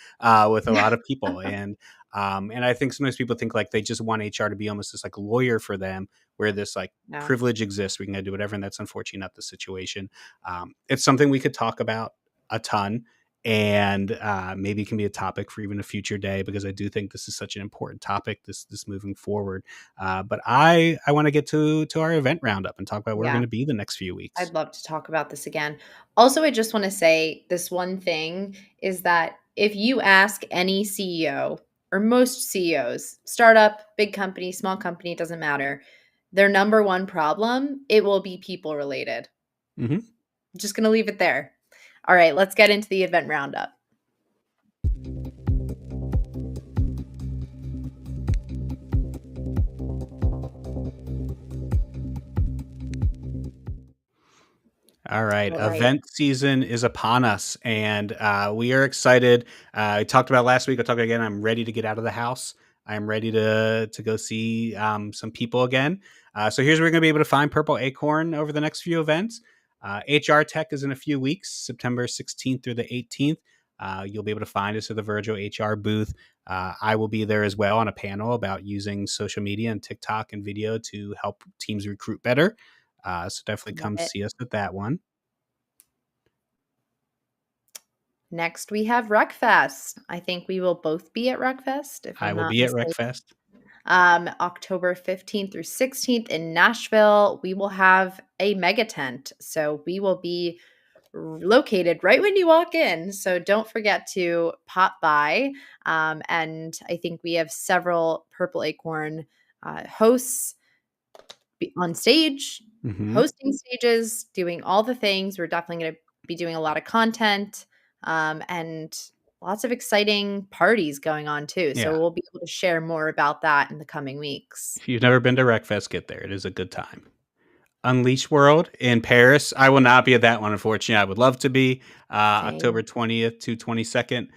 with a lot of people. And I think sometimes people think like they just want HR to be almost this like lawyer for them, where this like privilege exists. We can do whatever. And that's unfortunately not the situation. It's something we could talk about a ton, and maybe it can be a topic for even a future day, because I do think this is such an important topic, this moving forward. But I want to get to our event roundup and talk about where we're going to be the next few weeks.
I'd love to talk about this again. Also, I just want to say this one thing is that if you ask any CEO, or most CEOs, startup, big company, small company, it doesn't matter, their number one problem, it will be people related.
Mm-hmm.
Just going to leave it there. All right, let's get into the event roundup.
All right. Event season is upon us, and we are excited. I talked about last week. I'll talk again. I'm ready to get out of the house. I'm ready to go see some people again. So here's where we're going to be able to find Purple Acorn over the next few events. HR Tech is in a few weeks, September 16th through the 18th. You'll be able to find us at the Virgil HR booth. I will be there as well on a panel about using social media and TikTok and video to help teams recruit better. So definitely come see us at that one.
Next, we have RecFest. I think we will both be at RecFest.
I will be at RecFest.
October 15th through 16th in Nashville. We will have a mega tent. So we will be located right when you walk in. So don't forget to pop by. And I think we have several Purple Acorn hosts on stage, hosting stages, doing all the things. We're definitely going to be doing a lot of content and lots of exciting parties going on too. So we'll be able to share more about that in the coming weeks.
If you've never been to RecFest, get there. It is a good time. Unleash World in Paris. I will not be at that one, unfortunately. I would love to be. October 20th to 22nd.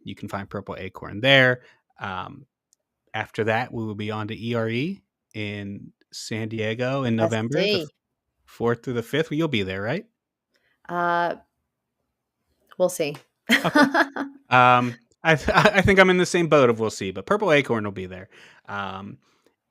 You can find Purple Acorn there. After that, we will be on to ERE in San Diego in November, the 4th through the 5th. You'll be there, right?
We'll see.
Okay. I think I'm in the same boat of we'll see, but Purple Acorn will be there. And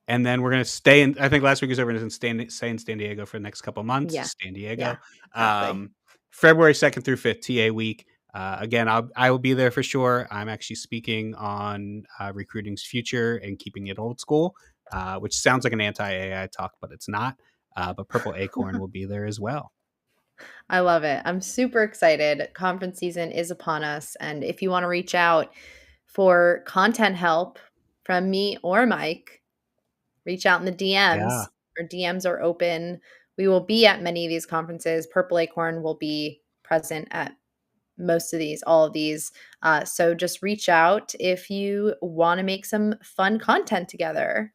then we're going to stay in, I think last week was over in stay in San Diego for the next couple months. San Diego.
Exactly.
February 2nd through 5th, TA week. Again, I will be there for sure. I'm actually speaking on recruiting's future and keeping it old school, which sounds like an anti-AI talk, but it's not. But Purple Acorn will be there as well.
I love it. I'm super excited. Conference season is upon us. And if you want to reach out for content help from me or Mike, reach out in the DMs.
Yeah.
Our DMs are open. We will be at many of these conferences. Purple Acorn will be present at most of these, all of these. So just reach out if you want to make some fun content together.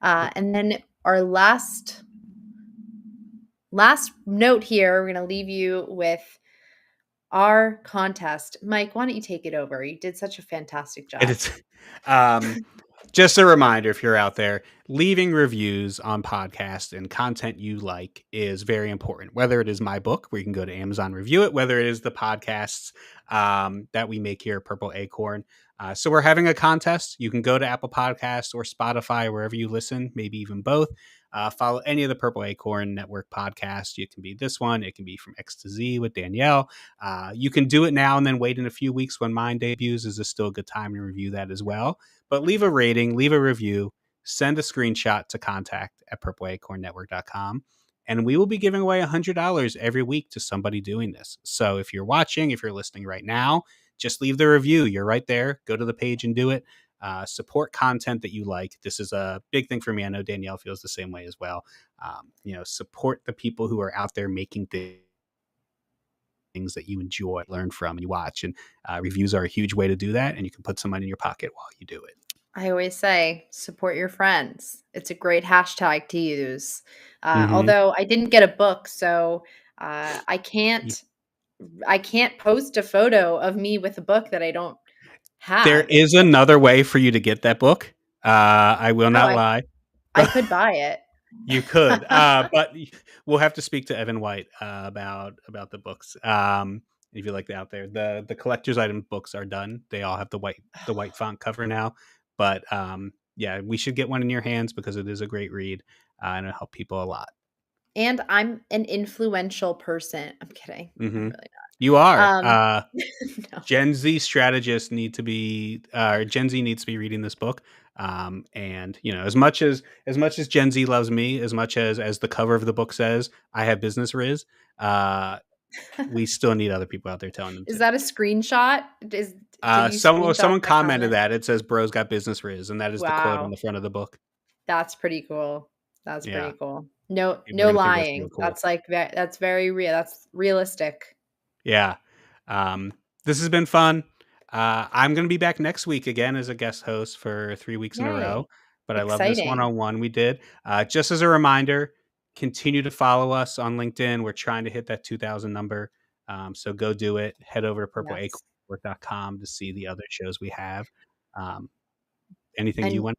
And then our last note here, we're going to leave you with our contest. Mike, why don't you take it over? You did such a fantastic job.
It is. Just a reminder, if you're out there, leaving reviews on podcasts and content you like is very important. Whether it is my book, where you can go to Amazon, review it, whether it is the podcasts that we make here at Purple Acorn. So we're having a contest. You can go to Apple Podcasts or Spotify, wherever you listen, maybe even both. Follow any of the Purple Acorn Network podcasts. It can be this one. It can be From X to Z with Danielle. You can do it now and then wait in a few weeks when mine debuts. Is still a good time to review that as well. But leave a rating, leave a review, send a screenshot to contact@purpleacornnetwork.com. And we will be giving away $100 every week to somebody doing this. So if you're watching, if you're listening right now, just leave the review. You're right there. Go to the page and do it. Support content that you like. This is a big thing for me. I know Danielle feels the same way as well. Support the people who are out there making things that you enjoy, learn from, and you watch. And reviews are a huge way to do that. And you can put some money in your pocket while you do it.
I always say, support your friends. It's a great hashtag to use. Although I didn't get a book, so I can't post a photo of me with a book that I don't have.
There is another way for you to get that book. I will not lie.
I could buy it.
You could, but we'll have to speak to Evan White about the books. If you like that out there, the collector's item books are done. They all have the white font cover now. But yeah, we should get one in your hands because it is a great read and it'll help people a lot.
And I'm an influential person. I'm kidding. I'm really not.
You are.
No.
Gen Z strategists need to be, Gen Z needs to be reading this book. And as much as Gen Z loves me, as much as the cover of the book says, I have business riz. We still need other people out there telling them.
Is that a screenshot?
Someone commented that it says "Bro's got business riz," and that is the quote on the front of the book.
That's pretty cool. Pretty cool. No lying. Cool. That's very real. That's realistic.
Yeah. This has been fun. I'm going to be back next week again as a guest host for 3 weeks in a row. But I love this one-on-one we did. Just as a reminder, continue to follow us on LinkedIn. We're trying to hit that 2,000 number. So go do it. Head over to purpleacornnetwork.com to see the other shows we have. Anything you want?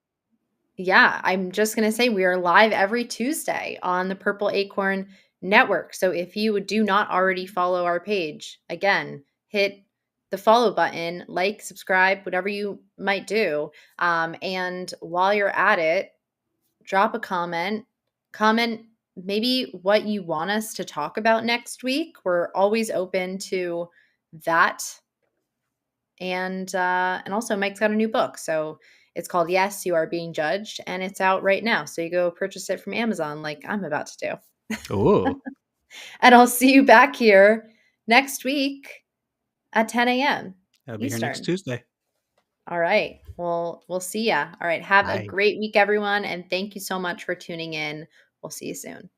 Yeah, I'm just going to say we are live every Tuesday on the Purple Acorn Network. So if you do not already follow our page, again, hit the follow button, like, subscribe, whatever you might do. And while you're at it, drop a comment maybe what you want us to talk about next week. We're always open to that. And also Mike's got a new book. So it's called Yes, You Are Being Judged, and it's out right now. So you go purchase it from Amazon like I'm about to do.
Ooh.
And I'll see you back here next week at 10 a.m.
I'll be here next Tuesday.
All right. Well, we'll see ya. All right. Have a great week, everyone. And thank you so much for tuning in. We'll see you soon.